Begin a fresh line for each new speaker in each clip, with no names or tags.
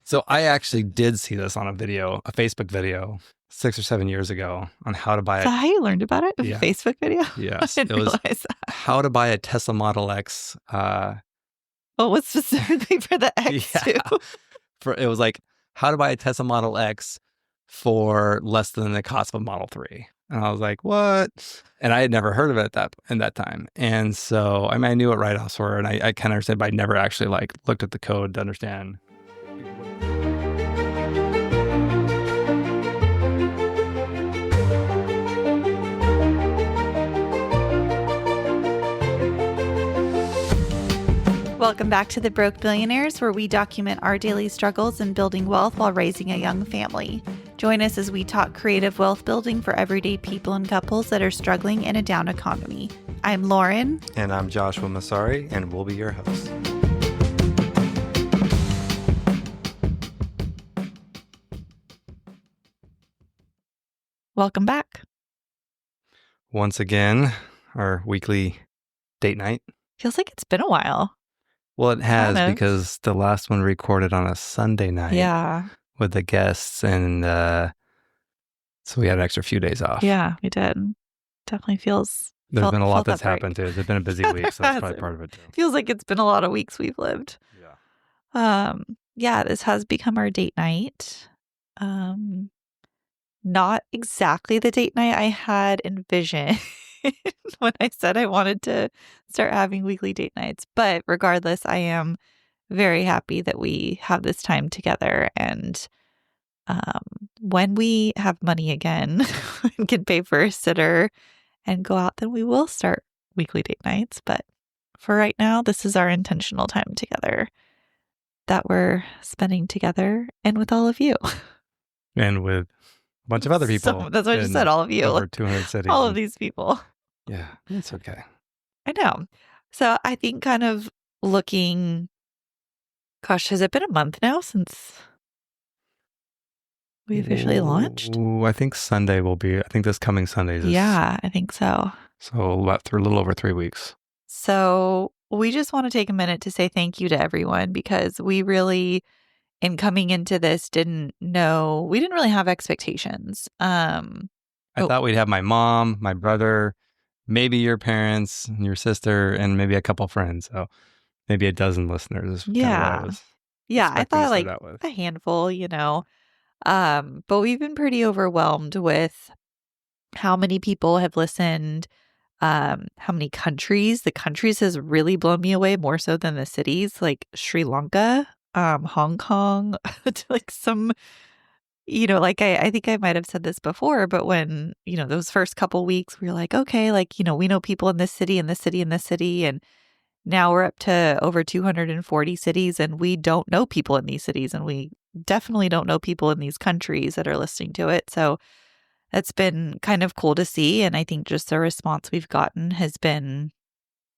So I actually did see this on a Facebook video 6 or 7 years ago on how to buy
Is that how you learned about it? A
Yeah.
Facebook video?
Yes.
I didn't
It was
realize that.
how to buy a Tesla Model X.
Well, what's specifically for the X too?
It was like how to buy a Tesla Model X for less than the cost of a Model 3. And I was like, what? And I had never heard of it in that time. And so, I knew what write-offs were, and I kind of understood, but I never actually looked at the code to understand.
Welcome back to The Broke Billionaires, where we document our daily struggles in building wealth while raising a young family. Join us as we talk creative wealth building for everyday people and couples that are struggling in a down economy. I'm Lauren.
And I'm Joshua Masari, and we'll be your hosts.
Welcome back.
Once again, our weekly date night.
Feels like it's been a while.
Well, it has, because the last one recorded on a Sunday night.
Yeah.
With the guests, and so we had an extra few days off.
Yeah, we did. Definitely feels...
There's been a lot that's happened too. It's been a busy week, so that's probably part of it too.
Feels like it's been a lot of weeks we've lived. Yeah. This has become our date night. Not exactly the date night I had envisioned when I said I wanted to start having weekly date nights. But regardless, I am very happy that we have this time together. And when we have money again and can pay for a sitter and go out, then we will start weekly date nights. But for right now, this is our intentional time together that we're spending together and with all of you.
And with a bunch of other people.
So, that's what I just said, all of you.
Over 200 cities.
All of these people.
Yeah, it's okay.
I know. So I think kind of looking, gosh, has it been a month now since we officially launched?
Ooh, I think this coming Sunday is.
Yeah, I think so.
So a little over 3 weeks.
So we just want to take a minute to say thank you to everyone, because we really, in coming into this, we didn't really have expectations.
I thought we'd have my mom, my brother, maybe your parents, your sister, and maybe a couple friends. So maybe a dozen listeners.
Yeah. I thought like a handful, but we've been pretty overwhelmed with how many people have listened, how many countries. The countries has really blown me away, more so than the cities, like Sri Lanka, Hong Kong, like some, I think I might have said this before, but when, those first couple weeks, we were like, okay, we know people in this city and this city and this city. And now we're up to over 240 cities, and we don't know people in these cities, and we definitely don't know people in these countries that are listening to it. So it's been kind of cool to see. And I think just the response we've gotten has been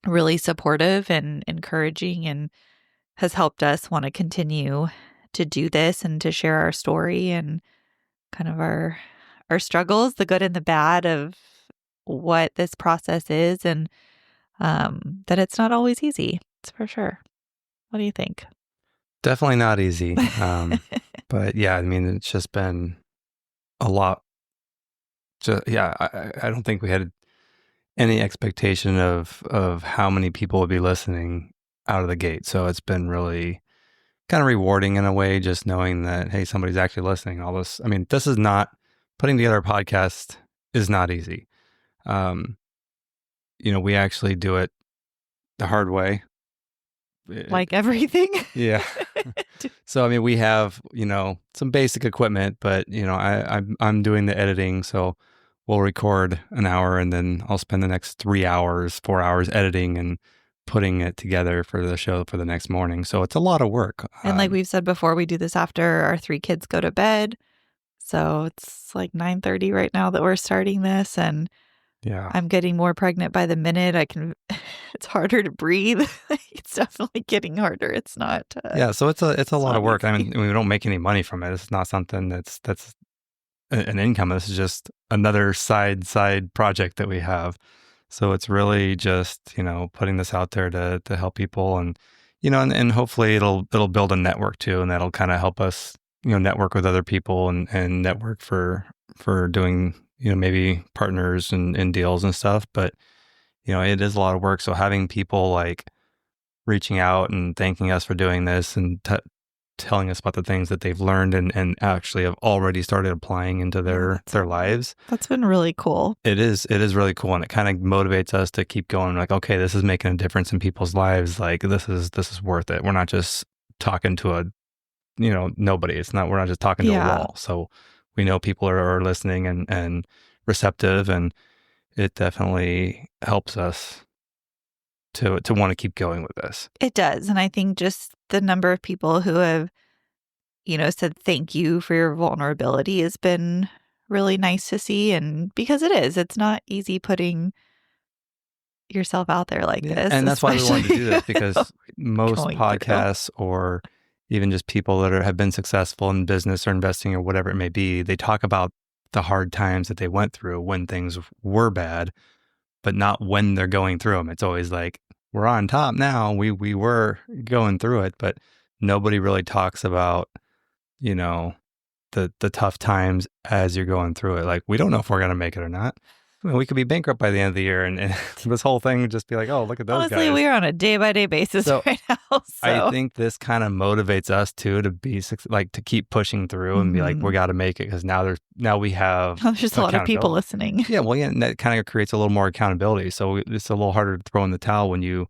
really supportive and encouraging, and has helped us want to continue to do this and to share our story and kind of our struggles, the good and the bad of what this process is, and that it's not always easy. It's for sure. What do you think?
Definitely not easy. But yeah, it's just been a lot. I don't think we had any expectation of how many people would be listening out of the gate. So it's been really kind of rewarding in a way, just knowing that, hey, somebody's actually listening. All this. This is not, putting together a podcast is not easy. We actually do it the hard way.
Like everything.
Yeah. So, we have, some basic equipment, but, I'm doing the editing. So we'll record an hour, and then I'll spend the next 4 hours editing and putting it together for the show for the next morning. So it's a lot of work.
And like we've said before, we do this after our 3 kids go to bed. So it's like 9:30 right now that we're starting this, and
yeah,
I'm getting more pregnant by the minute. It's harder to breathe. It's definitely getting harder. It's not.
So it's a lot of work. We don't make any money from it. It's not something that's an income. This is just another side project that we have. So it's really just, putting this out there to help people. And, and hopefully it'll build a network too, and that'll kind of help us, network with other people and network for doing, maybe partners and deals and stuff. But, it is a lot of work. So having people like reaching out and thanking us for doing this and telling us about the things that they've learned and actually have already started applying into their lives.
That's been really cool.
It is really cool. And it kind of motivates us to keep going. Like, okay, this is making a difference in people's lives. Like this is worth it. We're not just talking to a, nobody. We're not just talking to a wall. So we know people are listening and receptive, and it definitely helps us to want to keep going with this.
It does. And I think just the number of people who have, said thank you for your vulnerability has been really nice to see. And because it's not easy putting yourself out there like this.
And that's why we wanted to do this, because most podcasts or even just people that have been successful in business or investing or whatever it may be, they talk about the hard times that they went through when things were bad, but not when they're going through them. It's always like, we're on top now. We were going through it, but nobody really talks about, the tough times as you're going through it. Like, we don't know if we're going to make it or not. I mean, we could be bankrupt by the end of the year, and this whole thing would just be like, oh, look at those guys.
Honestly, we're on a day-by-day basis right now. So.
I think this kind of motivates us, too, to be like to keep pushing through and be like, we got to make it, because now we have
there's just a lot of people listening.
Yeah, well, and that kind of creates a little more accountability. So it's a little harder to throw in the towel when you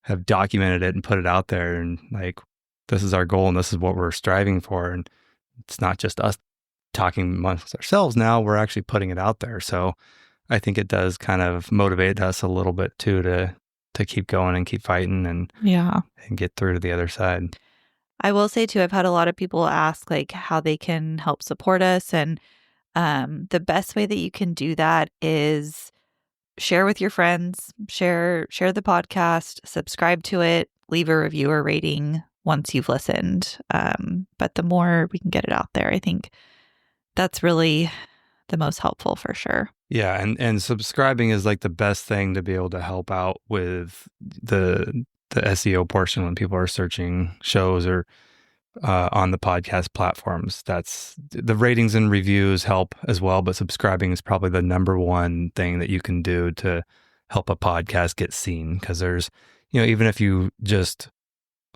have documented it and put it out there, and like, this is our goal and this is what we're striving for. And it's not just us talking amongst ourselves now, we're actually putting it out there. So I think it does kind of motivate us a little bit too to keep going and keep fighting and get through to the other side.
I will say too, I've had a lot of people ask like how they can help support us, and the best way that you can do that is share with your friends, share the podcast, subscribe to it, leave a review or rating once you've listened. But the more we can get it out there, I think that's really the most helpful for sure.
Yeah, and subscribing is like the best thing to be able to help out with the SEO portion when people are searching shows or on the podcast platforms. That's the ratings and reviews help as well, but subscribing is probably the number one thing that you can do to help a podcast get seen. Because there's, even if you just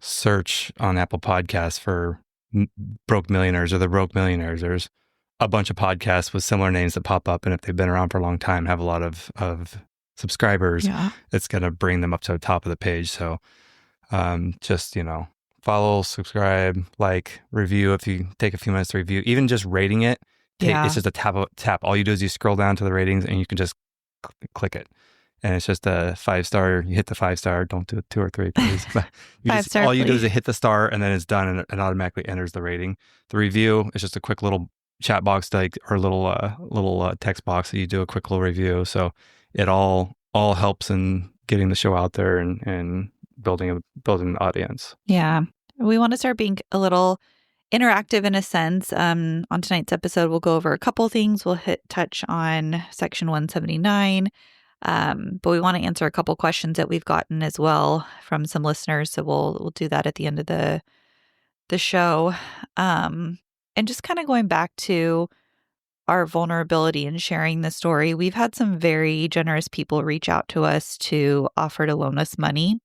search on Apple Podcasts for Broke Millionaires or the Broke Millionaires, there's a bunch of podcasts with similar names that pop up, and if they've been around for a long time, have a lot of subscribers, it's going to bring them up to the top of the page. So just, follow, subscribe, like, review. If you take a few minutes to review, even just rating it, it's just a tap. All you do is you scroll down to the ratings and you can just click it. And it's just a 5-star. You hit the 5-star. Don't do 2 or 3, please. All you do is hit the star, and then it's done, and it automatically enters the rating. The review is just a quick little chat box, or little text box that you do a quick little review. So it all helps in getting the show out there and building an audience.
Yeah, we want to start being a little interactive in a sense. On tonight's episode, we'll go over a couple things. We'll touch on Section 179. But we want to answer a couple questions that we've gotten as well from some listeners. So we'll do that at the end of the show. And just kind of going back to our vulnerability and sharing the story, we've had some very generous people reach out to us to offer to loan us money.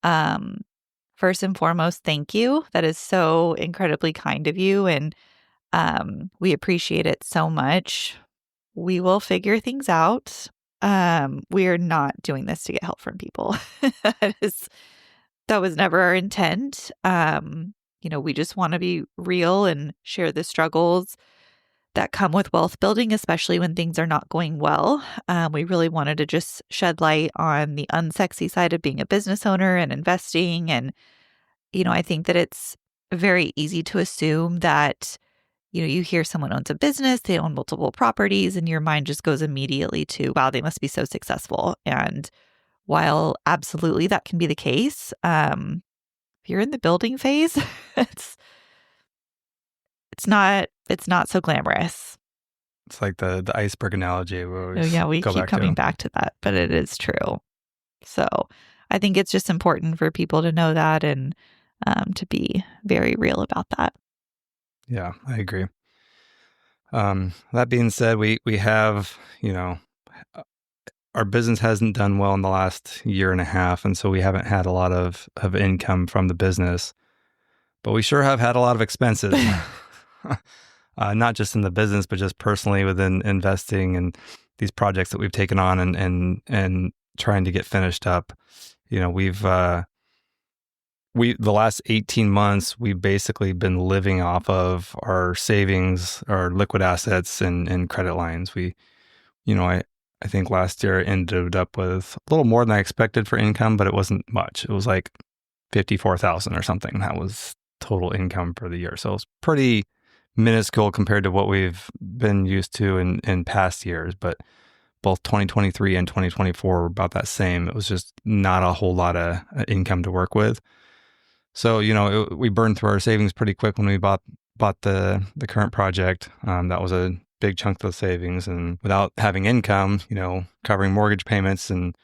First and foremost, thank you. That is so incredibly kind of you. And we appreciate it so much. We will figure things out. We are not doing this to get help from people. That was never our intent. We just want to be real and share the struggles that come with wealth building, especially when things are not going well. We really wanted to just shed light on the unsexy side of being a business owner and investing. And, I think that it's very easy to assume that, you hear someone owns a business, they own multiple properties, and your mind just goes immediately to, wow, they must be so successful. And while absolutely that can be the case, if you're in the building phase, it's not so glamorous.
It's like the iceberg analogy.
We keep coming back to that, but it is true. So I think it's just important for people to know that and to be very real about that.
Yeah, I agree. That being said, we have, our business hasn't done well in the last year and a half, and so we haven't had a lot of income from the business, but we sure have had a lot of expenses. Not just in the business, but just personally within investing and these projects that we've taken on and trying to get finished up. We've the last 18 months, we've basically been living off of our savings, our liquid assets and credit lines. I think last year I ended up with a little more than I expected for income, but it wasn't much. It was like 54,000 or something. That was total income for the year. So it's pretty minuscule compared to what we've been used to in past years. But both 2023 and 2024 were about that same. It was just not a whole lot of income to work with. So, we burned through our savings pretty quick when we bought the current project. That was a big chunk of the savings, and without having income, covering mortgage payments and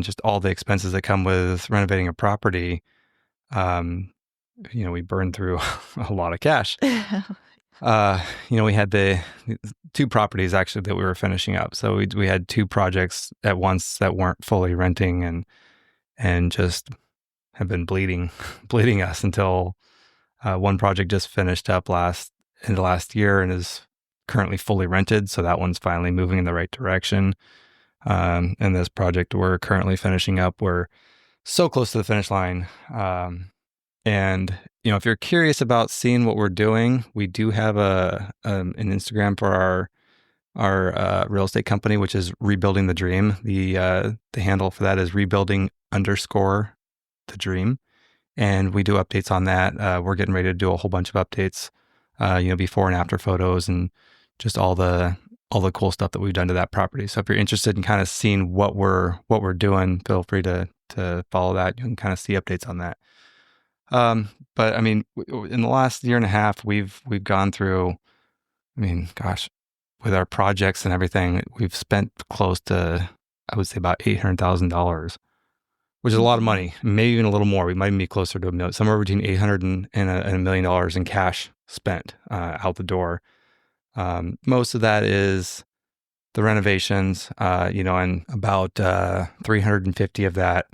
just all the expenses that come with renovating a property, we burned through a lot of cash. We had the two properties actually that we were finishing up. So we had two projects at once that weren't fully renting and just have been bleeding us until one project just finished up in the last year and is currently fully rented. So that one's finally moving in the right direction. And this project we're currently finishing up, we're so close to the finish line. And if you're curious about seeing what we're doing, we do have an Instagram for our real estate company, which is Rebuilding the Dream. The handle for that is rebuilding_the dream. And we do updates on that. We're getting ready to do a whole bunch of updates, before and after photos and just all the cool stuff that we've done to that property. So if you're interested in kind of seeing what we're doing, feel free to follow that. You can kind of see updates on that. But I mean, in the last year and a half, we've gone through, with our projects and everything, we've spent close to, I would say about $800,000, which is a lot of money, maybe even a little more. We might even be closer to $1 million, somewhere between $800,000 and $1 million in cash spent out the door. Most of that is the renovations, and about 350 of that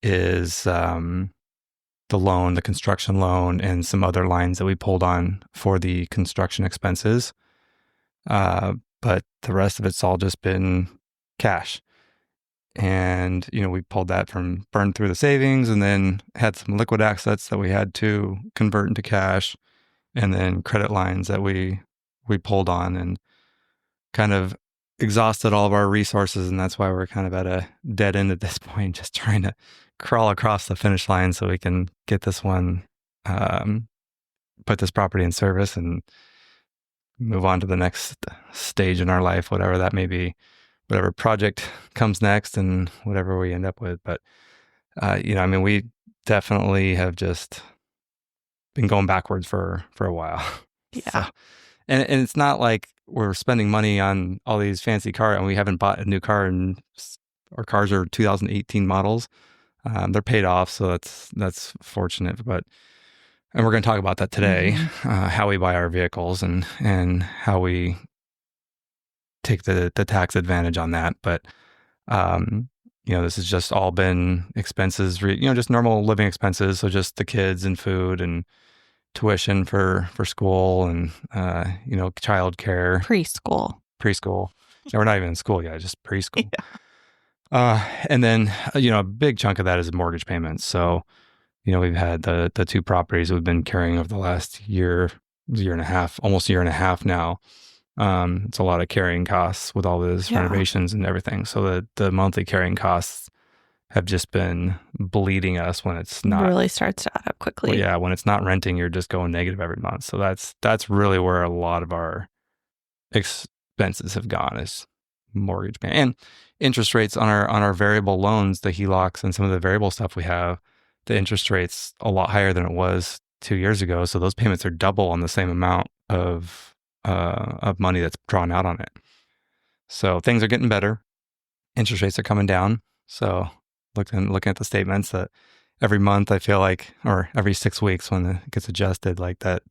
is the construction loan, and some other lines that we pulled on for the construction expenses. But the rest of it's all just been cash. And, we pulled that burned through the savings, and then had some liquid assets that we had to convert into cash, and then credit lines that we pulled on, and kind of exhausted all of our resources. And that's why we're kind of at a dead end at this point, just trying to crawl across the finish line so we can get this one, put this property in service and move on to the next stage in our life, whatever that may be, whatever project comes next and whatever we end up with. But, we definitely have just been going backwards for a while.
Yeah.
So, and it's not like we're spending money on all these fancy cars, and we haven't bought a new car, and our cars are 2018 models. They're paid off, so that's fortunate. And we're going to talk about that today, how we buy our vehicles and how we take the tax advantage on that. But this has just all been expenses, just normal living expenses. So just the kids and food and tuition for school and childcare, preschool. Yeah, we're not even in school yet, just preschool. Yeah. And then a big chunk of that is mortgage payments. So we've had the two properties we've been carrying over the last year and a half, almost a year and a half now. It's a lot of carrying costs with all those renovations and everything. So the monthly carrying costs have just been bleeding us when it's not.
It really starts to add up quickly.
Well, yeah, when it's not renting, you're just going negative every month. So that's really where a lot of our expenses have gone, is mortgage payment and interest rates on our variable loans, the HELOCs and some of the variable stuff we have. The interest rate's a lot higher than it was 2 years ago. So those payments are double on the same amount of money that's drawn out on it. So things are getting better. Interest rates are coming down. So looking at the statements that every month I feel like, or every 6 weeks when it gets adjusted, like that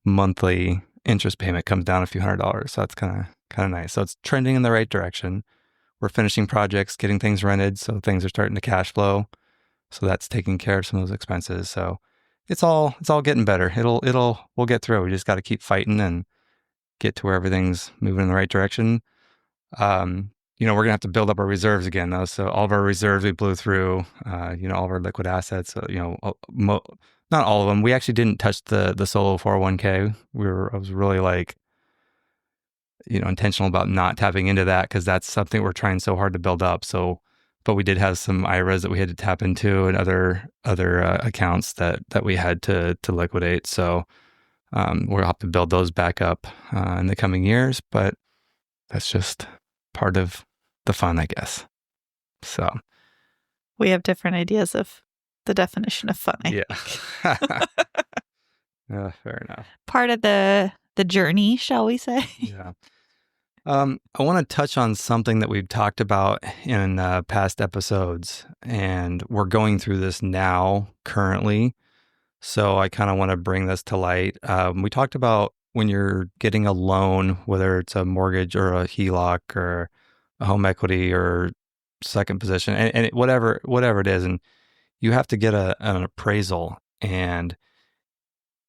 monthly interest payment comes down a few $100s. So that's kind of nice. So it's trending in the right direction. We're finishing projects, getting things rented, so things are starting to cash flow. So that's taking care of some of those expenses. So it's all getting better. We'll get through. We just got to keep fighting and get to where everything's moving in the right direction. We're going to have to build up our reserves again, though. So all of our reserves we blew through, all of our liquid assets, not all of them. We actually didn't touch the solo 401k. I was really like, intentional about not tapping into that because that's something we're trying so hard to build up. So, but we did have some IRAs that we had to tap into and other accounts that we had to liquidate. So we'll have to build those back up in the coming years, but that's just part of the fun, I guess. So
we have different ideas of the definition of fun.
Yeah. Fair enough.
Part of the journey, shall we say?
Yeah. I want to touch on something that we've talked about in past episodes, and we're going through this now currently. So I kind of want to bring this to light. We talked about when you're getting a loan, whether it's a mortgage or a HELOC or a home equity or second position, and whatever it is, and you have to get an appraisal. And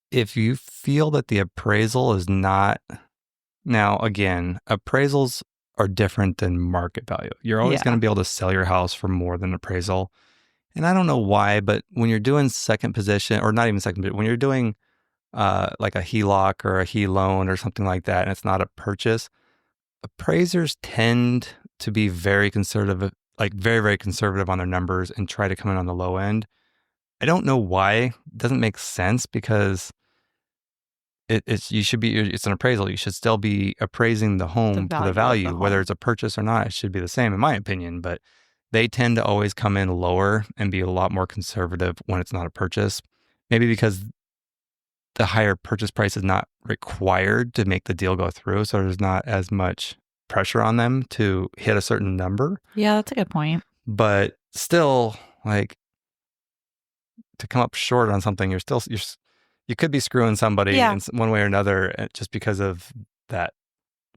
if you feel that the appraisal is not, now again, appraisals are different than market value. You're always going to be able to sell your house for more than appraisal. And I don't know why, but when you're doing second position, or not even second position, when you're doing like a HELOC or a HE loan or something like that, and it's not a purchase, appraisers tend to be very conservative, like very, very conservative on their numbers and try to come in on the low end. I don't know why. It doesn't make sense because it's an appraisal. You should still be appraising the home for the value, whether it's a purchase or not. It should be the same, in my opinion. But they tend to always come in lower and be a lot more conservative when it's not a purchase. Maybe because the higher purchase price is not required to make the deal go through, so there's not as much pressure on them to hit a certain number.
Yeah, that's a good point.
But still, like, to come up short on something, you could be screwing somebody in one way or another just because of that.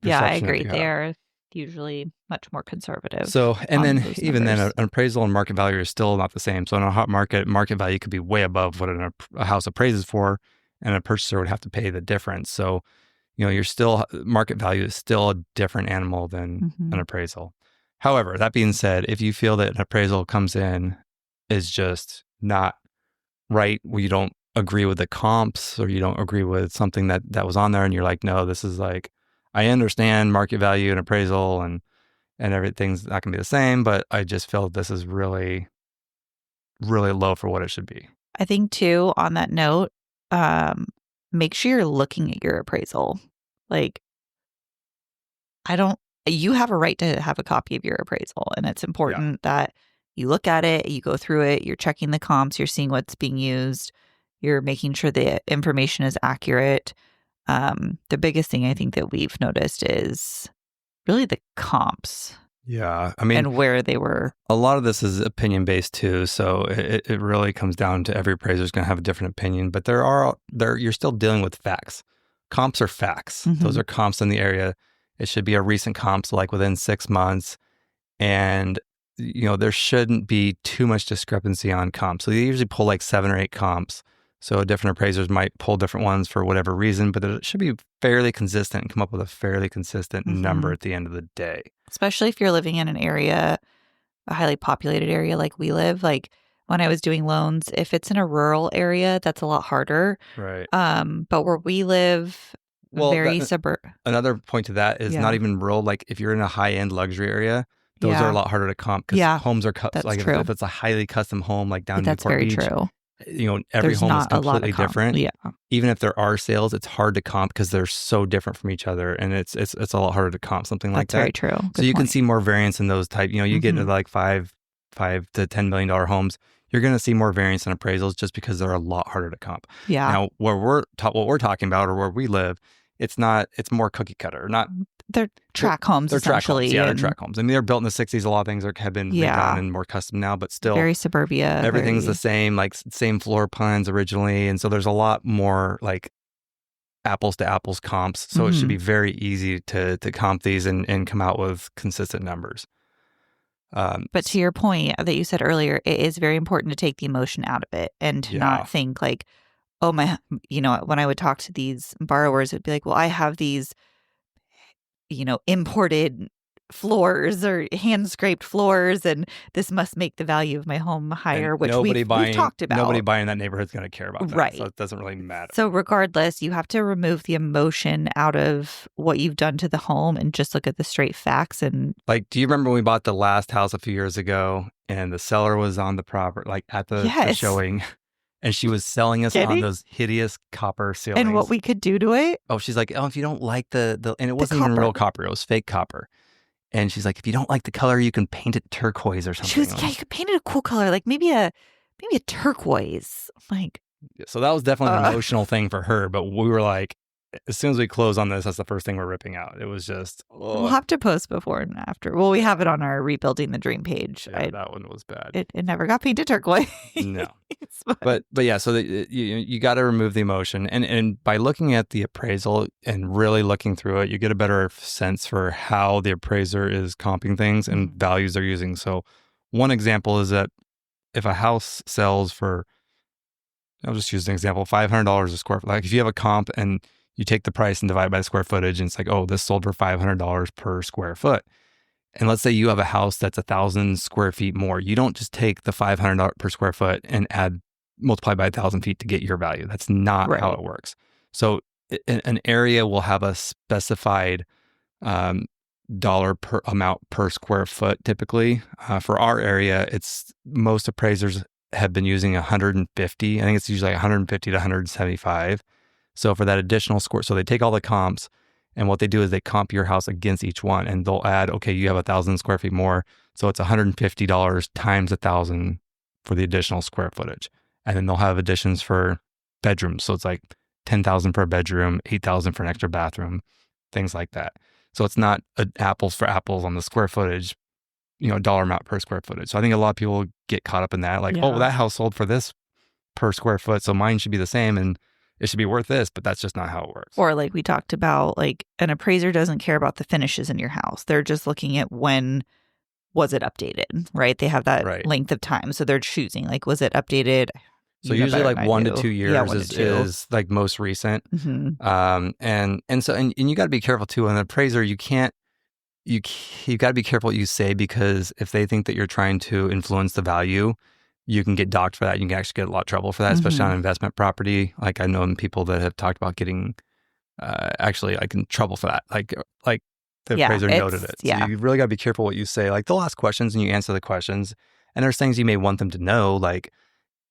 Yeah, I agree. They are usually much more conservative.
So, and then even then, an appraisal and market value are still not the same. So in a hot market value could be way above what a house appraises for, and a purchaser would have to pay the difference. So, market value is still a different animal than an appraisal. However, that being said, if you feel that an appraisal comes in is just not right, where you don't agree with the comps or you don't agree with something that was on there, and you're like, no, this is like, I understand market value and appraisal and everything's not going to be the same, but I just feel this is really, really low for what it should be.
I think too, on that note, make sure you're looking at your appraisal. Like, you have a right to have a copy of your appraisal, and it's important that you look at it, you go through it, you're checking the comps, you're seeing what's being used, you're making sure the information is accurate. The biggest thing I think that we've noticed is really the comps.
Yeah. I mean,
and where they were.
A lot of this is opinion based too. So it really comes down to every appraiser is going to have a different opinion, but you're still dealing with facts. Comps are facts. Those are comps in the area. It should be a recent comps, like within 6 months. And, there shouldn't be too much discrepancy on comps. So they usually pull like 7 or 8 comps. So different appraisers might pull different ones for whatever reason, but it should be fairly consistent and come up with a fairly consistent number at the end of the day.
Especially if you're living in an area, a highly populated area like we live. Like when I was doing loans, if it's in a rural area, that's a lot harder.
Right.
But where we live, very suburban.
Another point to that is not even rural. Like if you're in a high-end luxury area, those are a lot harder to comp because homes are like true. If it's a highly custom home, like down in Newport Beach,
true.
Every home is completely different.
Yeah.
Even if there are sales, it's hard to comp because they're so different from each other, and it's a lot harder to comp something like that.
That's very true.
Good so you point. Can see more variance in those type. You get into like $5 to $10 million homes, you're going to see more variance in appraisals just because they're a lot harder to comp.
Yeah.
Now, what we're talking about, or where we live, it's more cookie cutter. Not
They're track homes,
they're
essentially.
Track homes. Yeah, they're track homes. I mean, they're built in the 60s. A lot of things have been redone and more custom now, but still
very suburbia.
Everything's the same, like same floor plans originally. And so there's a lot more like apples to apples comps. So it should be very easy to comp these and come out with consistent numbers.
But to your point that you said earlier, it is very important to take the emotion out of it and to not think like, oh, when I would talk to these borrowers, it'd be like, well, I have these, imported floors or hand scraped floors, and this must make the value of my home higher, which we've talked about.
Nobody buying that neighborhood is going to care about that.
Right.
So it doesn't really matter.
So regardless, you have to remove the emotion out of what you've done to the home and just look at the straight facts. And
like, do you remember when we bought the last house a few years ago and the seller was on the property, like at the showing, and she was selling us on those hideous copper ceilings.
And what we could do to it?
Oh, she's like, oh, if you don't like and it wasn't even real copper. It was fake copper. And she's like, if you don't like the color, you can paint it turquoise or something.
She was, you could paint it a cool color, like maybe a turquoise. Like,
so that was definitely an emotional thing for her. But we were like, as soon as we close on this, that's the first thing we're ripping out. It was just,
we'll have to post before and after. Well, we have it on our Rebuilding the Dream page.
Yeah, that one was bad.
It never got painted turquoise.
No. But yeah, so you got to remove the emotion. And by looking at the appraisal and really looking through it, you get a better sense for how the appraiser is comping things and values they're using. So one example is that if a house sells for, I'll just use an example, $500 a square foot. Like if you have a comp and you take the price and divide by the square footage, and it's like, oh, this sold for $500 per square foot. And let's say you have a house that's 1,000 square feet more. You don't just take the $500 per square foot and multiply by 1,000 feet to get your value. That's not how it works. So an area will have a specified dollar per amount per square foot typically. For our area, most appraisers have been using 150. I think it's usually 150 to 175. So for that additional square, so they take all the comps, and what they do is they comp your house against each one, and they'll add, okay, you have 1,000 square feet more, so it's $150 times 1,000 for the additional square footage. And then they'll have additions for bedrooms. So it's like 10,000 per bedroom, 8,000 for an extra bathroom, things like that. So it's not apples for apples on the square footage, dollar amount per square footage. So I think a lot of people get caught up in that. Like, oh, that house sold for this per square foot, so mine should be the same and it should be worth this, but that's just not how it works.
Or like we talked about, like an appraiser doesn't care about the finishes in your house. They're just looking at when was it updated, right? They have that length of time. So they're choosing, like, was it updated?
So usually like 1 to 2 years is like most recent. And you got to be careful too. On an appraiser, you got to be careful what you say, because if they think that you're trying to influence the value, you can get docked for that. You can actually get a lot of trouble for that, especially on investment property. Like I know people that have talked about getting actually like in trouble for that. Like the appraiser noted it. So you really got to be careful what you say. Like they'll ask questions and you answer the questions. And there's things you may want them to know, like,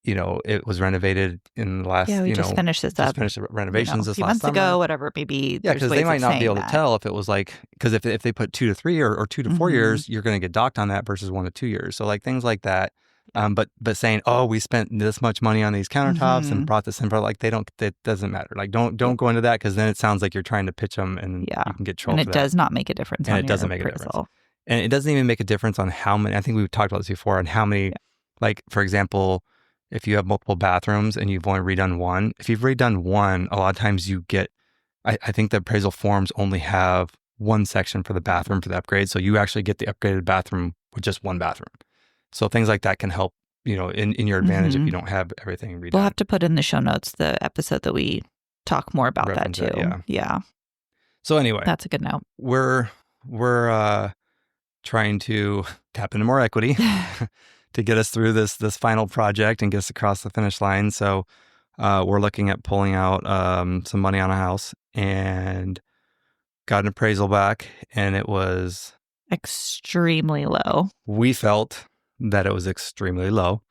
it was renovated in the last,
we just finished this up.
Finished the renovations this last
months
summer.
ago, whatever, maybe.
Yeah, because they might not be able to tell if it was like, because if they put 2 to 3 or 2 to 4 years, you're going to get docked on that versus 1 to 2 years. So like things like that. But saying, oh, we spent this much money on these countertops and brought this in for, like, it doesn't matter. Like, don't go into that, because then it sounds like you're trying to pitch them and you can get trouble.
And it does not make a difference.
And it doesn't make a difference. And it doesn't even make a difference on how many. I think we've talked about this before, on how many. Like, for example, if you have multiple bathrooms and you've only redone one, if you've redone one, a lot of times you get. I think the appraisal forms only have one section for the bathroom for the upgrade, so you actually get the upgraded bathroom with just one bathroom. So things like that can help, in your advantage if you don't have everything redone.
We'll have to put in the show notes the episode that we talk more about that too. Yeah.
So anyway,
that's a good note.
We're trying to tap into more equity to get us through this final project and get us across the finish line. So we're looking at pulling out some money on a house, and got an appraisal back, and it was
extremely low.
We felt that it was extremely low.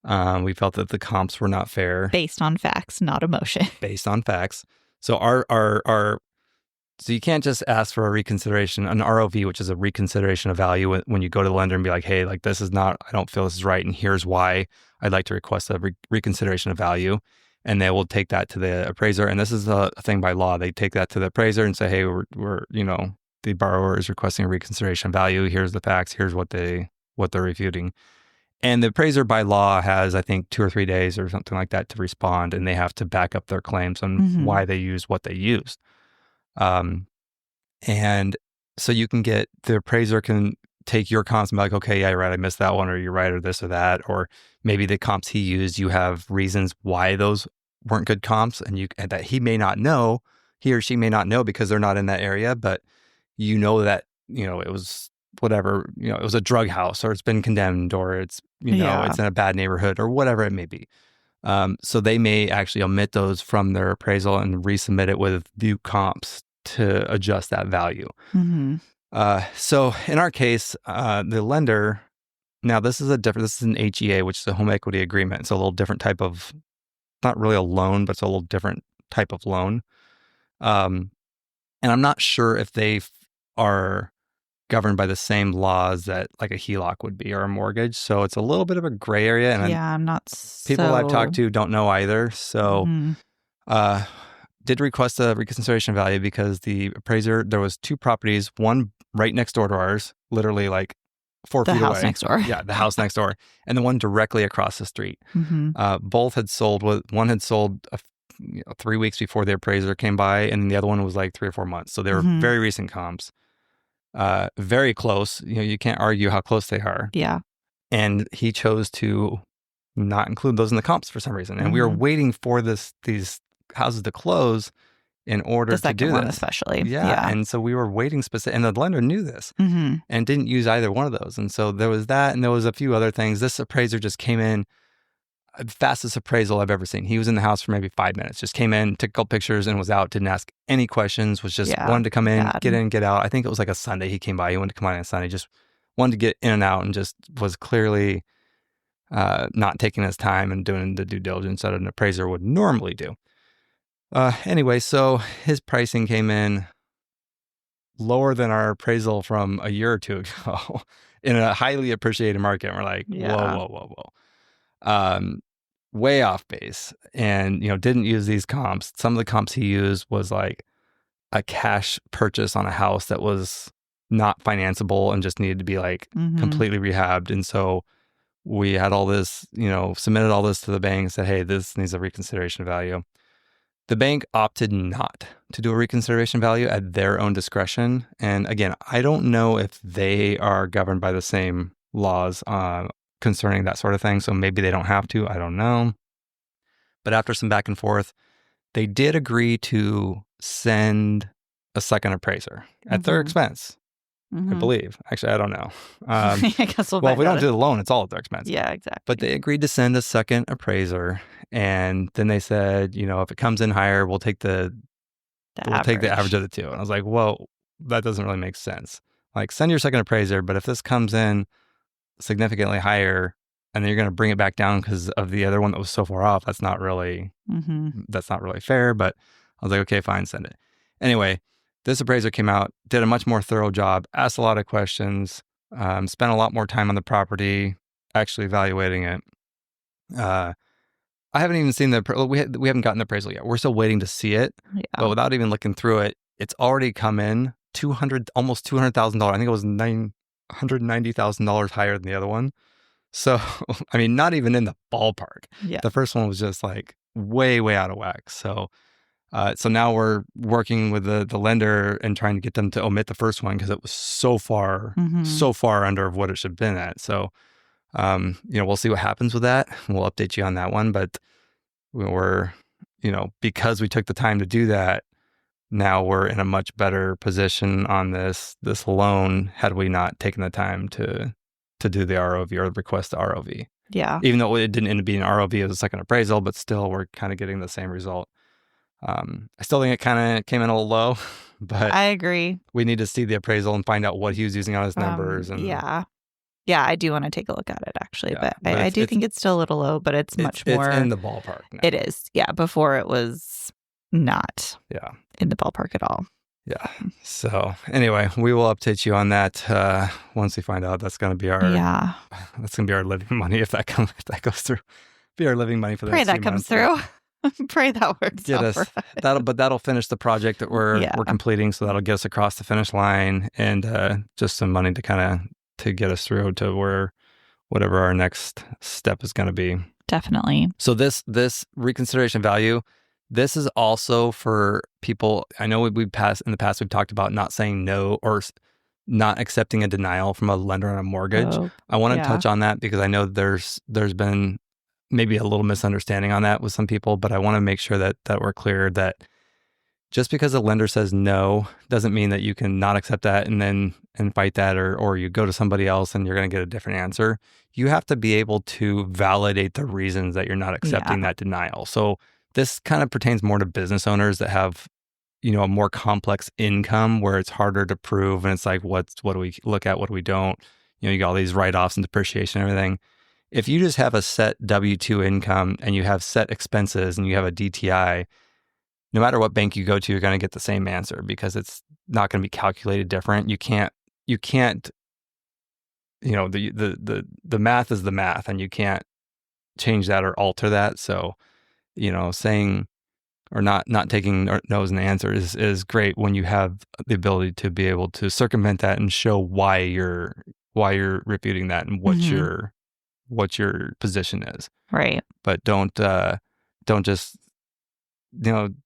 We felt that the comps were not fair.
Based on facts, not emotion.
Based on facts. So so you can't just ask for a reconsideration, an ROV, which is a reconsideration of value, when you go to the lender and be like, hey, like, this is not, I don't feel this is right, and here's why I'd like to request a reconsideration of value. And they will take that to the appraiser. And this is a thing by law. They take that to the appraiser and say, hey, we're the borrower is requesting a reconsideration value. Here's the facts. Here's what they're refuting. And the appraiser by law has, I think, 2 or 3 days or something like that to respond, and they have to back up their claims on why they used what they used. And so you can get, the appraiser can take your comps and be like, okay, yeah, you're right, I missed that one, or you're right, or this or that, or maybe the comps he used, you have reasons why those weren't good comps, and that he may not know, he or she may not know because they're not in that area, but you know that, it was whatever, it was a drug house, or it's been condemned, or it's, it's in a bad neighborhood, or whatever it may be. So they may actually omit those from their appraisal and resubmit it with new comps to adjust that value. So in our case, the lender, now this is an HEA, which is a home equity agreement. It's a little different type of, not really a loan, but it's a little different type of loan. And I'm not sure if they are governed by the same laws that like a HELOC would be, or a mortgage. So it's a little bit of a gray area. And
I'm not
people I've talked to don't know either. So did request a reconsideration value because the appraiser, there was 2 properties, one right next door to ours, literally like 4 feet away.
The house next door.
Yeah, the house next door. And the one directly across the street. Both had sold, one had sold 3 weeks before the appraiser came by, and the other one was like 3 or 4 months. So they were very recent comps. Very close. You can't argue how close they are.
Yeah.
And he chose to not include those in the comps for some reason. And we were waiting for these houses to close in order to do this.
Especially.
Yeah. And so we were waiting and the lender knew this and didn't use either one of those. And so there was that, and there was a few other things. This appraiser just came in, fastest appraisal I've ever seen. He was in the house for maybe 5 minutes, just came in, took a couple pictures and was out, didn't ask any questions, was just wanted to come in, get in, get out. I think it was like a Sunday he came by. He wanted to come on a Sunday, just wanted to get in and out, and just was clearly not taking his time and doing the due diligence that an appraiser would normally do. Anyway, so his pricing came in lower than our appraisal from a year or 2 ago in a highly appreciated market. And we're like, whoa. Way off base, and didn't use these comps. Some of the comps he used was like a cash purchase on a house that was not financeable and just needed to be like completely rehabbed. And so we had all this, submitted all this to the bank and said, hey, this needs a reconsideration value. The bank opted not to do a reconsideration value at their own discretion. And again, I don't know if they are governed by the same laws concerning that sort of thing. So maybe they don't have to. I don't know. But after some back and forth, they did agree to send a second appraiser at their expense, I believe. Actually, I don't know.
I guess
well, if we don't do the loan, it's all at their expense.
Yeah, exactly.
But they agreed to send a second appraiser. And then they said, if it comes in higher, we'll take the average of the 2. And I was like, well, that doesn't really make sense. Like, send your second appraiser, but if this comes in significantly higher and then you're going to bring it back down because of the other one that was so far off, that's not really fair. But I was like, okay, fine, send it. Anyway, this appraiser came out, did a much more thorough job, asked a lot of questions, spent a lot more time on the property, actually evaluating it. I haven't even seen we haven't gotten the appraisal yet. We're still waiting to see it. Yeah. But without even looking through it, it's already come in almost $200,000. I think it was $990,000 higher than the other one. So, I mean, not even in the ballpark.
Yeah.
The first one was just like way, way out of whack. So now we're working with the lender and trying to get them to omit the first one because it was so far under of what it should have been at. So, we'll see what happens with that. We'll update you on that one. But we're, because we took the time to do that, now we're in a much better position on this loan had we not taken the time to do the ROV or request the ROV.
Yeah.
Even though it didn't end up being an ROV as a second appraisal, but still we're kind of getting the same result. I still think it kind of came in a little low, but
I agree.
We need to see the appraisal and find out what he was using on his numbers. And
yeah, I do want to take a look at it actually, but I do think it's still a little low, but it's much more
in the ballpark now.
It is. Yeah. Before it was not in the ballpark at all.
Yeah. So anyway, we will update you on that once we find out. That's going to be our that's going to be our living money if that goes through. Be our living money for the
next
few
that comes
months.
through. Pray that works out for us.
That'll finish the project that we're completing. So that'll get us across the finish line and just some money to get us through to whatever our next step is going to be.
Definitely.
So this reconsideration value, this is also for people. I know in the past we've talked about not saying no or not accepting a denial from a lender on a mortgage. I want to touch on that because I know there's been maybe a little misunderstanding on that with some people, but I want to make sure that we're clear that just because a lender says no doesn't mean that you can not accept that and fight that or you go to somebody else and you're going to get a different answer. You have to be able to validate the reasons that you're not accepting that denial. So this kind of pertains more to business owners that have, a more complex income where it's harder to prove and it's like, what do we look at? What do we don't? You got all these write-offs and depreciation and everything. If you just have a set W-2 income and you have set expenses and you have a DTI, no matter what bank you go to, you're going to get the same answer because it's not going to be calculated different. You can't, the math is the math and you can't change that or alter that. So, saying or not taking no's an answer is great when you have the ability to be able to circumvent that and show why you're refuting that and what your position is.
Right.
But don't just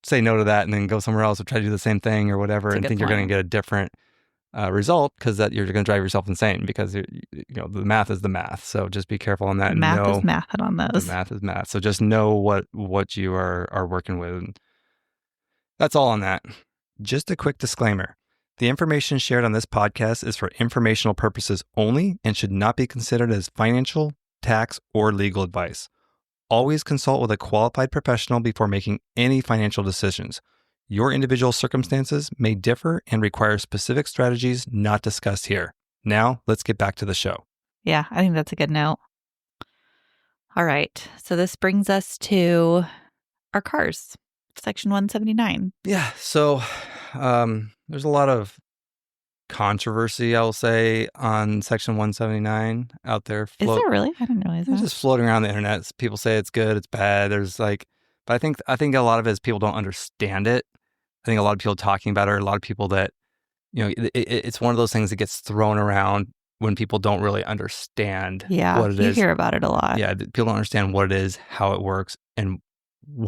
say no to that and then go somewhere else or try to do the same thing or whatever and think you're going to get a different result because that you're going to drive yourself insane because the math is the math. So just be careful on that.
Math is math on those.
The math is math. So just know what you are working with. And that's all on that. Just a quick disclaimer. The information shared on this podcast is for informational purposes only and should not be considered as financial, tax, or legal advice. Always consult with a qualified professional before making any financial decisions. Your individual circumstances may differ and require specific strategies not discussed here. Now, let's get back to the show.
Yeah, I think that's a good note. All right. So this brings us to our cars, Section 179.
Yeah. So there's a lot of controversy, I'll say, on Section 179 out there.
Is there really? I didn't realize that.
It's just floating around the internet. People say it's good, it's bad. But I think a lot of it is people don't understand it. I think a lot of people talking about it, or a lot of people that, it's one of those things that gets thrown around when people don't really understand what it is.
You hear about it a lot.
Yeah, people don't understand what it is, how it works, and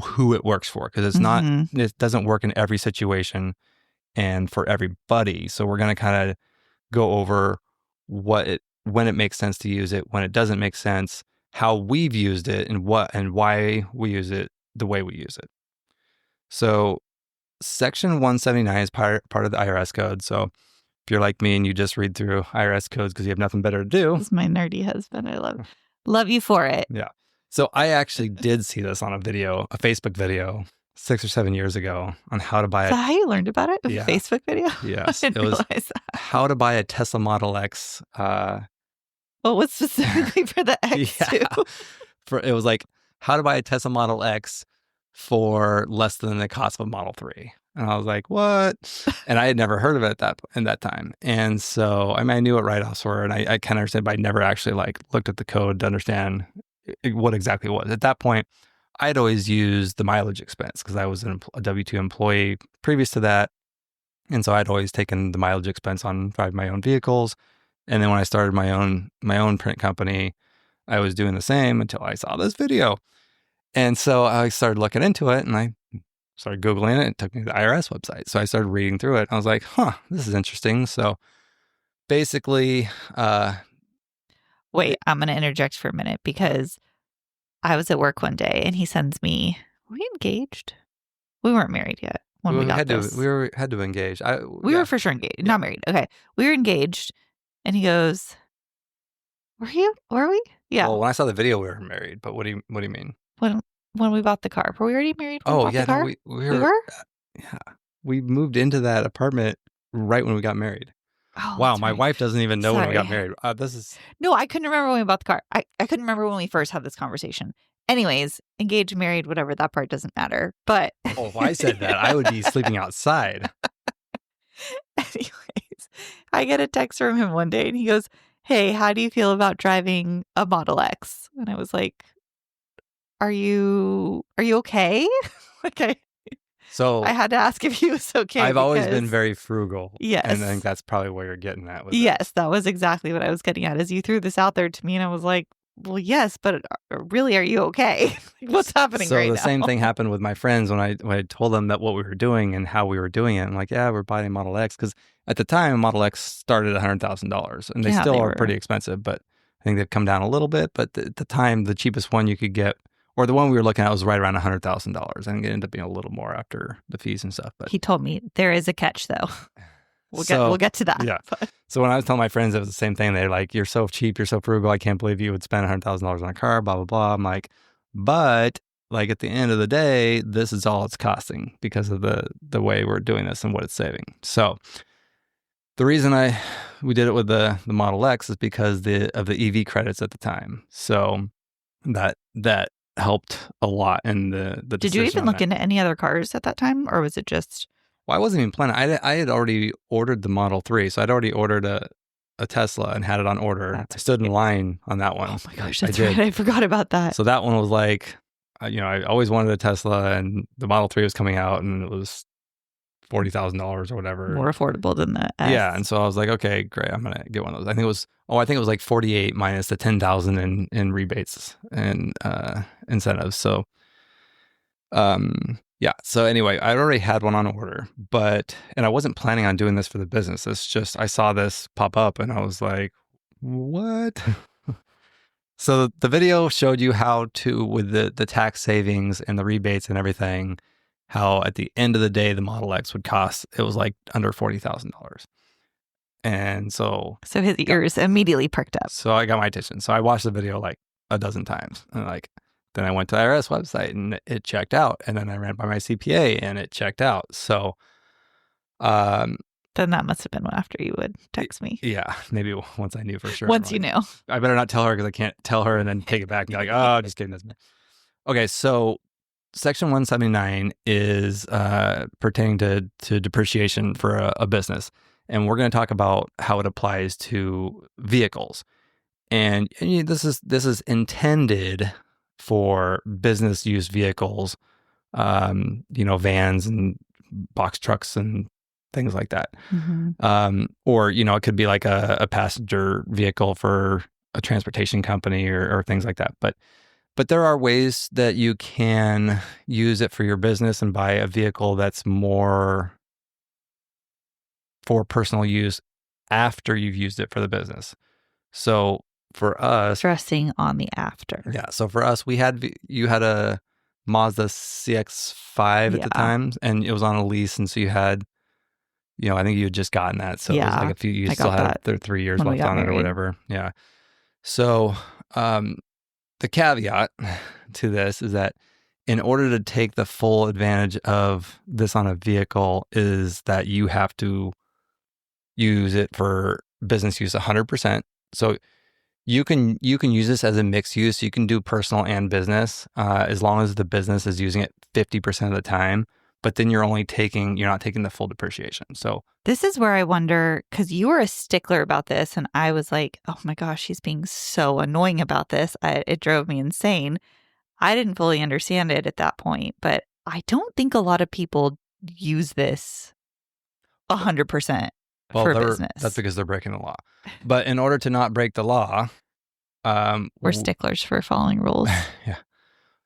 who it works for. Because it doesn't work in every situation and for everybody. So we're going to kind of go over when it makes sense to use it, when it doesn't make sense, how we've used it, and why we use it the way we use it. So Section 179 is part of the IRS code. So if you're like me and you just read through IRS codes because you have nothing better to do.
This is my nerdy husband. I love you for it.
Yeah. So I actually did see this on a Facebook video 6 or 7 years ago on how to buy
Is that how you learned about it? A Facebook video?
Yes.
I didn't realize that.
How to buy a Tesla Model X.
What was specifically for the X2?
It was like how to buy a Tesla Model X for less than the cost of a Model 3. And I was like, what? And I had never heard of it in that time. And so, I knew what write-offs were, and I kind of understood, but I never actually looked at the code to understand what exactly it was. At that point, I had always used the mileage expense because I was a W-2 employee previous to that. And so I'd always taken the mileage expense on driving my own vehicles. And then when I started my own print company, I was doing the same until I saw this video. And so I started looking into it and I started Googling it. It took me to the IRS website. So I started reading through it. I was like, this is interesting. So basically...
Wait, I'm going to interject for a minute because I was at work one day and he sends me, were we engaged? We weren't married yet when we got this.
We had to engage.
We were for sure engaged, not married. Okay. We were engaged and he goes, were we? Yeah.
Well, when I saw the video, we were married, but what do you mean?
When we bought the car. Were we already married when we bought the car?
No, we were? Yeah. We moved into that apartment right when we got married.
Oh,
wow, my wife doesn't even know when we got married.
No, I couldn't remember when we bought the car. I couldn't remember when we first had this conversation. Anyways, engaged, married, whatever, that part doesn't matter. But
if I said that, I would be sleeping outside.
Anyways, I get a text from him one day and he goes, hey, how do you feel about driving a Model X? And I was like, are you okay? Okay.
So
I had to ask if he was okay.
I've always been very frugal.
Yes.
And I think that's probably where you're getting at with
Yes,
this.
that was exactly what I was getting at. As you threw this out there to me, and I was like, well, yes, but really, are you okay? What's happening right now?
So the same thing happened with my friends when I told them that what we were doing and how we were doing it. I'm like, yeah, we're buying Model X. Because at the time, Model X started at $100,000. And they still are pretty expensive, but I think they've come down a little bit. But at the time, the cheapest one you could get, or the one we were looking at, was right around $100,000. I think it ended up being a little more after the fees and stuff. But
he told me there is a catch, though. We'll get to that.
Yeah. So when I was telling my friends, it was the same thing. They're like, "You're so cheap. You're so frugal. I can't believe you would spend $100,000 on a car." Blah blah blah. I'm like, but like at the end of the day, this is all it's costing because of the way we're doing this and what it's saving. So the reason we did it with the Model X is because of the EV credits at the time. So that helped a lot in the
Did you even look into any other cars at that time, or was it just?
Well, I wasn't even planning. I had already ordered the Model 3, so I'd already ordered a Tesla and had it on order. I stood in line on that one.
Oh my gosh, that's right. I forgot about that.
So that one was like, I always wanted a Tesla, and the Model 3 was coming out, and it was $40,000 or whatever.
More affordable than the S.
Yeah, and so I was like, okay, great, I'm gonna get one of those. I think it was like 48 minus the 10,000 in rebates and incentives. So, yeah. So anyway, I already had one on order, and I wasn't planning on doing this for the business. It's just, I saw this pop up and I was like, what? So the video showed you how to, with the tax savings and the rebates and everything, how at the end of the day, the Model X would cost, it was like under $40,000. And so
his ears immediately perked up.
So I got my attention. So I watched the video like a dozen times, and then I went to the IRS website and it checked out. And then I ran by my CPA and it checked out. So
then that must have been after you would text me.
Yeah, maybe once I knew for sure.
Once you knew.
I better not tell her, because I can't tell her and then take it back and be like, oh, just kidding. Okay, so Section 179 is pertaining to depreciation for a business. And we're going to talk about how it applies to vehicles. And this is intended for business use vehicles, vans and box trucks and things like that.
Mm-hmm.
Or, it could be like a passenger vehicle for a transportation company or things like that. But there are ways that you can use it for your business and buy a vehicle that's more for personal use after you've used it for the business. So for us,
stressing on the after.
Yeah. So for us, you had a Mazda CX-5 at the time, and it was on a lease. And so you had, I think you had just gotten that. So it was like you still had 3 years left on it or whatever. Yeah. So the caveat to this is that in order to take the full advantage of this on a vehicle is that you have to use it for business use 100%. So you can use this as a mixed use. You can do personal and business as long as the business is using it 50% of the time. But then you're not taking the full depreciation. So
this is where I wonder, because you were a stickler about this, and I was like, oh my gosh, she's being so annoying about this. It drove me insane. I didn't fully understand it at that point, but I don't think a lot of people use this 100% for business.
That's because they're breaking the law. But in order to not break the law,
we're sticklers for following rules.
Yeah.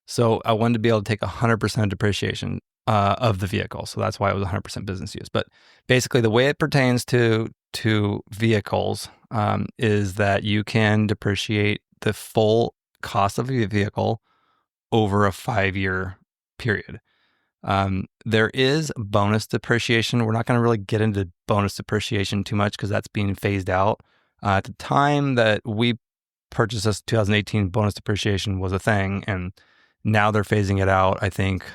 So I wanted to be able to take 100% depreciation of the vehicle. So that's why it was 100% business use. But basically, the way it pertains to vehicles is that you can depreciate the full cost of a vehicle over a 5-year period. There is bonus depreciation. We're not going to really get into bonus depreciation too much because that's being phased out. At the time that we purchased this 2018, bonus depreciation was a thing, and now they're phasing it out. I think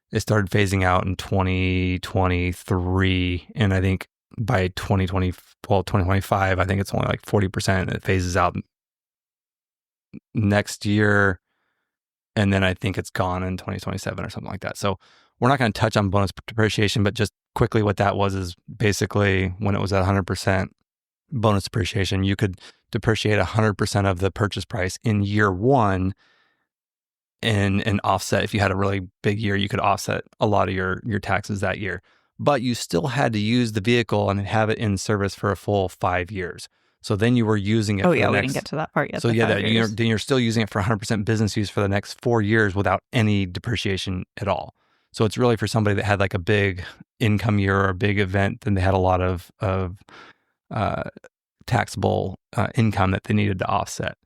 it started phasing out in 2023, and I think by 2025, I think it's only like 40%. It phases out next year. And then I think it's gone in 2027 or something like that. So we're not going to touch on bonus depreciation, but just quickly what that was is basically when it was at 100% bonus depreciation, you could depreciate 100% of the purchase price in year one and offset. If you had a really big year, you could offset a lot of your taxes that year. But you still had to use the vehicle and have it in service for a full 5 years. So then you were using it for the next...
we didn't get to that part yet.
So then you're still using it for 100% business use for the next 4 years without any depreciation at all. So it's really for somebody that had like a big income year or a big event, and they had a lot of taxable income that they needed to offset.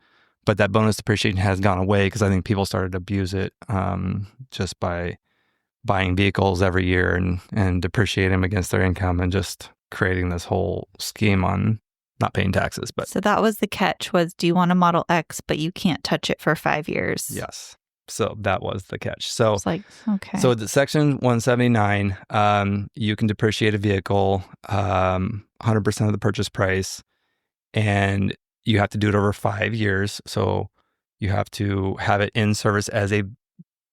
But that bonus depreciation has gone away because I think people started to abuse it just by buying vehicles every year and depreciating them against their income and just creating this whole scheme on not paying taxes. But
so that was the catch, was do you want a Model X, but you can't touch it for 5 years?
Yes. So that was the catch. So
it's like, okay.
So the Section 179, you can depreciate a vehicle 100% of the purchase price, and you have to do it over 5 years. So you have to have it in service as a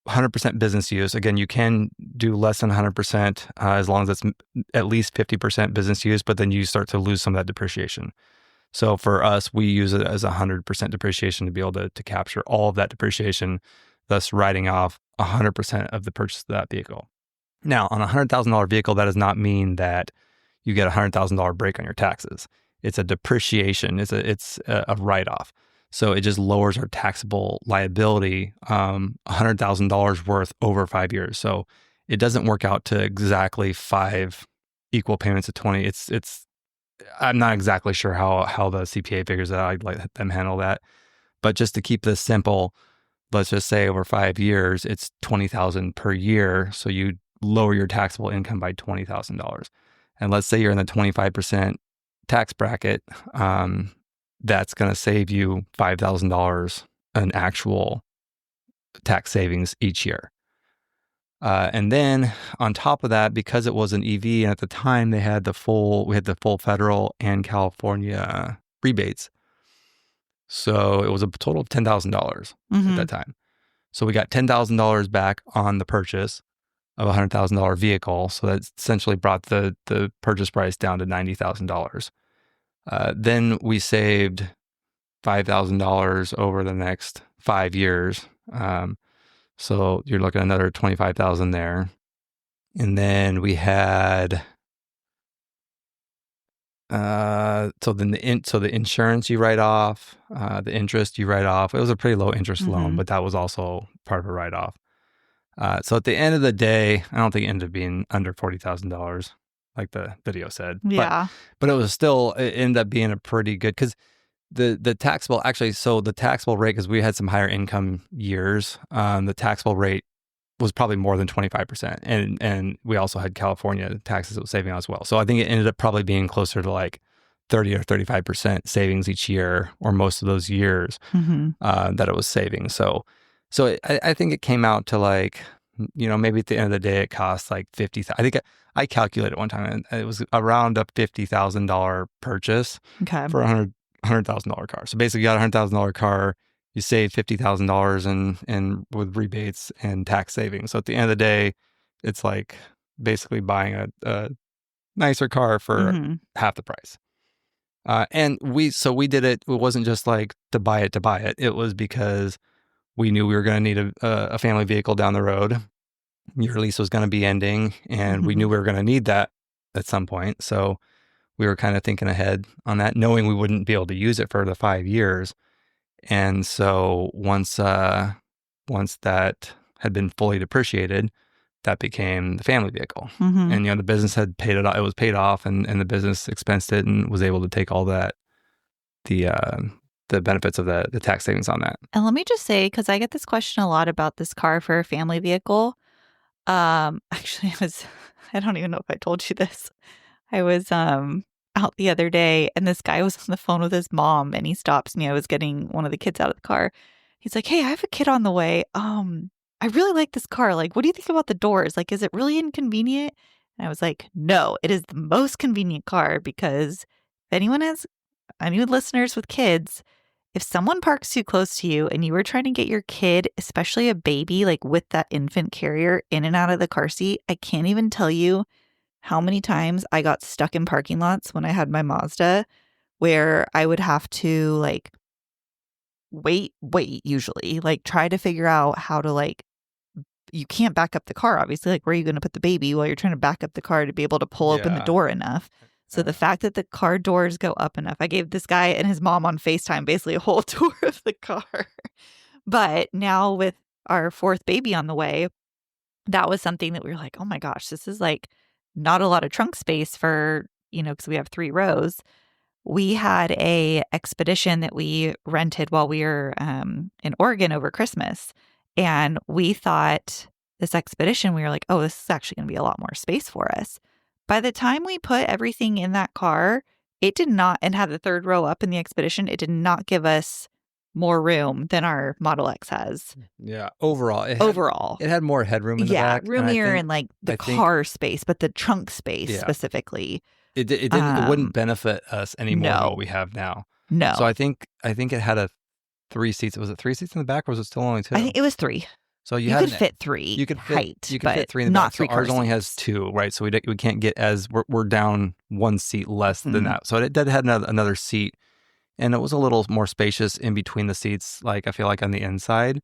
100% business use. Again, you can do less than 100% as long as it's at least 50% business use, but then you start to lose some of that depreciation. So for us, we use it as 100% depreciation to be able to capture all of that depreciation, thus writing off 100% of the purchase of that vehicle. Now, on a $100,000 vehicle, that does not mean that you get a $100,000 break on your taxes. It's a depreciation. It's a write-off. So it just lowers our taxable liability $100,000 worth over 5 years. So it doesn't work out to exactly 5 equal payments of 20. It's I'm not exactly sure how the CPA figures that. I'd let them handle that. But just to keep this simple, let's just say over 5 years, it's $20,000 per year. So you lower your taxable income by $20,000. And let's say you're in the 25% tax bracket, that's going to save you $5,000 in actual tax savings each year. And then on top of that, because it was an EV, and at the time we had the full federal and California rebates. So it was a total of $10,000 at that time. So we got $10,000 back on the purchase of a $100,000 vehicle. So that essentially brought the purchase price down to $90,000. Then we saved $5,000 over the next 5 years. So you're looking at another $25,000 there. And then we had, so the insurance you write off, the interest you write off. It was a pretty low interest loan, but that was also part of a write-off. So at the end of the day, I don't think it ended up being under $40,000, like the video said.
Yeah.
But it ended up being a pretty good, because the taxable, actually, so the taxable rate, because we had some higher income years, the taxable rate was probably more than 25%. And we also had California taxes that was saving as well. So I think it ended up probably being closer to like 30 or 35% savings each year, or most of those years that it was saving. So I think it came out to like, maybe at the end of the day, it cost like $50,000. I think I calculated one time, and it was around a $50,000 purchase for a $100,000 car. So basically, you got a $100,000 car, you save $50,000 in with rebates and tax savings. So at the end of the day, it's like basically buying a nicer car for half the price. And we did it. It wasn't just like to buy it. It was because we knew we were going to need a family vehicle down the road. Your lease was going to be ending, and we knew we were going to need that at some point. So we were kind of thinking ahead on that, knowing we wouldn't be able to use it for the 5 years. And so once that had been fully depreciated, that became the family vehicle. And, the business had paid it off. It was paid off, and the business expensed it and was able to take all that, the benefits of the tax savings on that.
And let me just say, because I get this question a lot about this car for a family vehicle. Actually, I don't even know if I told you this. I was out the other day, and this guy was on the phone with his mom, and he stops me. I was getting one of the kids out of the car. He's like, "Hey, I have a kid on the way. I really like this car. Like, what do you think about the doors? Like, is it really inconvenient?" And I was like, "No, it is the most convenient car, because if anyone has any listeners with kids, if someone parks too close to you and you were trying to get your kid, especially a baby, like with that infant carrier, in and out of the car seat, I can't even tell you how many times I got stuck in parking lots when I had my Mazda, where I would have to like wait usually. Like try to figure out how to like, you can't back up the car, obviously. Like where are you going to put the baby while you're trying to back up the car to be able to pull open the door enough? So the fact that the car doors go up enough, I gave this guy and his mom on FaceTime basically a whole tour of the car. But now with our fourth baby on the way, that was something that we were like, oh my gosh, this is like not a lot of trunk space for, because we have 3 rows. We had a expedition that we rented while we were in Oregon over Christmas. And we thought this expedition, we were like, oh, this is actually going to be a lot more space for us. By the time we put everything in that car, it did not, and had the 3rd row up in the expedition, it did not give us more room than our Model X has.
Yeah, overall. It had more headroom in the back.
Yeah, roomier in like the car space, but the trunk space specifically.
It didn't. It wouldn't benefit us any more than what we have now.
No.
So I think it had 3 seats. Was it 3 seats in the back, or was it still only 2?
I think it was 3.
So
you could fit 3.
You could fit
height,
you could fit 3 in the
not
back.
3
so ours only has 2, right? So we can't get we're down 1 seat less than that. So it did have another seat, and it was a little more spacious in between the seats. Like I feel like on the inside.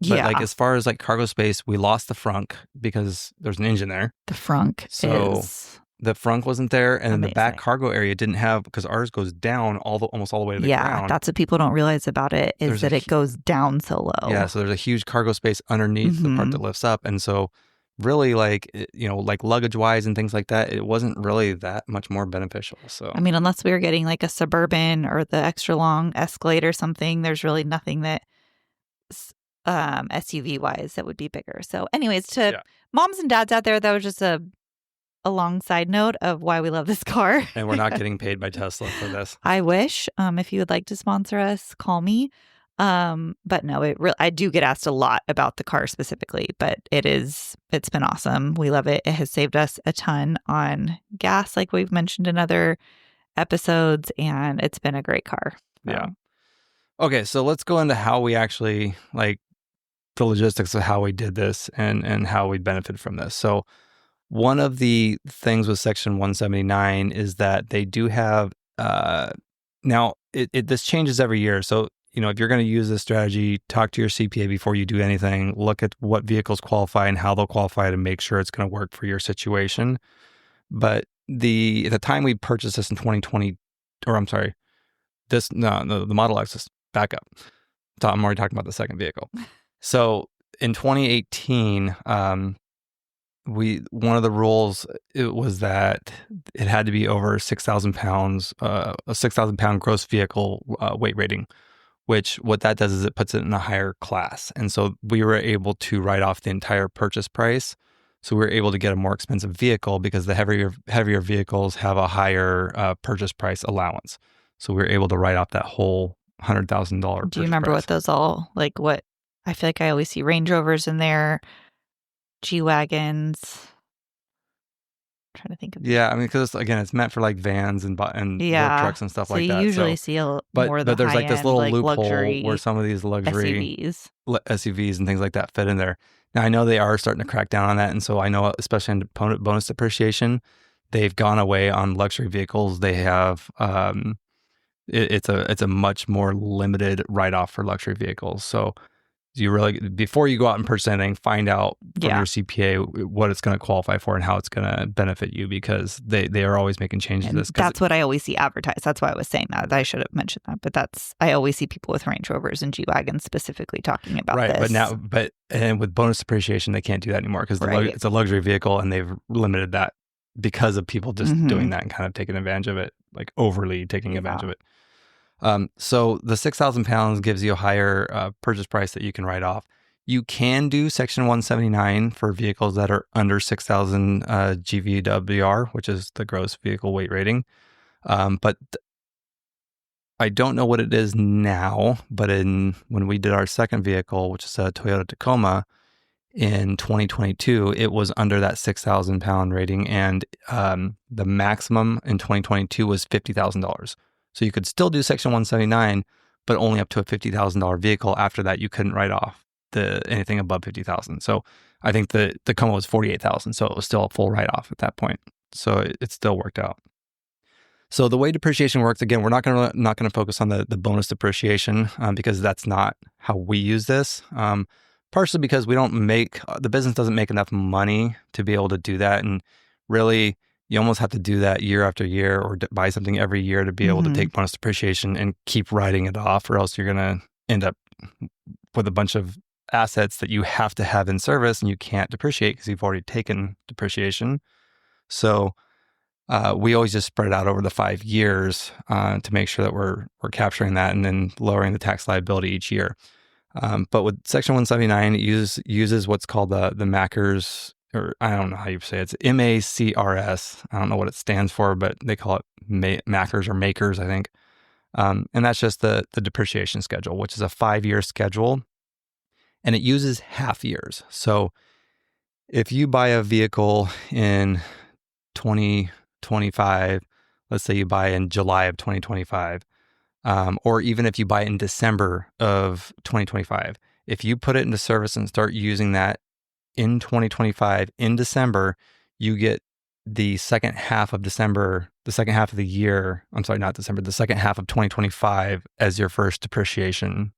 But like as far as like cargo space, we lost the frunk because there's an engine there.
The frunk is
the frunk wasn't there, and then the back
amazing.
cargo area didn't have, because ours goes down almost all the way to the ground.
Yeah, that's what people don't realize about it, is that it goes down so low.
Yeah, so there's a huge cargo space underneath the part that lifts up, and so really like like luggage wise and things like that, it wasn't really that much more beneficial. So
I mean, unless we were getting like a Suburban or the extra long Escalade or something, there's really nothing that SUV wise that would be bigger. So anyways, to moms and dads out there, that was just a long side note of why we love this car.
And we're not getting paid by Tesla for this.
I wish. If you would like to sponsor us, call me. But no, I do get asked a lot about the car specifically, but it's been awesome. We love it. It has saved us a ton on gas, like we've mentioned in other episodes, and it's been a great car. So.
Yeah. Okay, so let's go into how we actually, like, the logistics of how we did this and how we benefit from this. So one of the things with Section 179 is that they do have, now this changes every year. So, if you're going to use this strategy, talk to your CPA before you do anything, look at what vehicles qualify and how they'll qualify to make sure it's going to work for your situation. But at the time we purchased this in 2020, or I'm sorry, the Model X, back up. I'm already talking about the second vehicle. So in 2018, one of the rules was that it had to be over 6,000 pounds, a 6,000 pound gross vehicle weight rating, which what that does is it puts it in a higher class. And so we were able to write off the entire purchase price. So we were able to get a more expensive vehicle because the heavier vehicles have a higher purchase price allowance. So we were able to write off that whole $100,000.
Do you remember what those all, like what, I feel like I always see Range Rovers in there, G-Wagons. I'm trying to think of.
Yeah, I mean, because again, it's meant for like vans and work trucks and stuff like that.
So you usually see more of the
but there's like this little loophole
luxury
where some of these luxury
SUVs
and things like that fit in there. Now I know they are starting to crack down on that, and so I know, especially in bonus depreciation, they've gone away on luxury vehicles. They have it's a much more limited write-off for luxury vehicles. So you really, before you go out and purchase anything, find out from your CPA what it's going to qualify for and how it's going to benefit you, because they are always making changes to this.
That's what I always see advertised. That's why I was saying that. I should have mentioned that, but I always see people with Range Rovers and G-Wagons specifically talking about this.
And with bonus depreciation, they can't do that anymore because it's a luxury vehicle, and they've limited that because of people just doing that and kind of taking advantage of it, like overly taking advantage of it. So the 6,000 pounds gives you a higher purchase price that you can write off. You can do Section 179 for vehicles that are under 6,000 GVWR, which is the gross vehicle weight rating. But I don't know what it is now, but when we did our second vehicle, which is a Toyota Tacoma, in 2022, it was under that 6,000 pound rating, and the maximum in 2022 was $50,000. So you could still do Section 179, but only up to a $50,000 vehicle. After that, you couldn't write off anything above $50,000. So I think the Tacoma was $48,000, so it was still a full write off at that point. So it still worked out. So the way depreciation works, again, we're not going to focus on the bonus depreciation because that's not how we use this. Partially because the business doesn't make enough money to be able to do that. And really, you almost have to do that year after year or buy something every year to be able to take bonus depreciation and keep writing it off, or else you're going to end up with a bunch of assets that you have to have in service and you can't depreciate because you've already taken depreciation. So we always just spread it out over the 5 years to make sure that we're capturing that and then lowering the tax liability each year. But with Section 179, it uses what's called the MACRS, or I don't know how you say it. It's MACRS. I don't know what it stands for, but they call it MACRS or makers, I think. And that's just the depreciation schedule, which is a 5-year schedule, and it uses half years. So if you buy a vehicle in 2025, let's say you buy in July of 2025, or even if you buy it in December of 2025, if you put it into service and start using that in 2025, in December, you get the second half of December, the second half of the year, I'm sorry, not December, the second half of 2025 as your first depreciation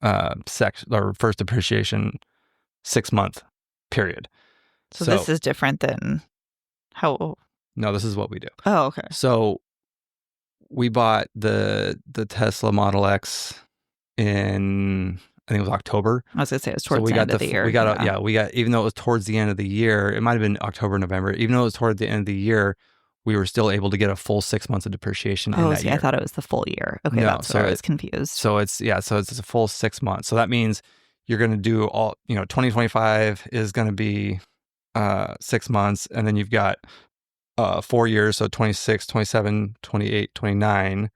first depreciation 6-month period.
So this is different than how?
No, this is what we do.
Oh, okay.
So we bought the Tesla Model X in, I think it was October.
I was going to say it was towards the end of the year.
Even though it was towards the end of the year, it might have been October, November, even though it was towards the end of the year, we were still able to get a full 6 months of depreciation in that year.
I thought it was the full year. Okay, no, that's where I was confused.
So it's a full 6 months. So that means you're going to do 2025 is going to be 6 months, and then you've got 4 years, so 26, 27, 28, 29,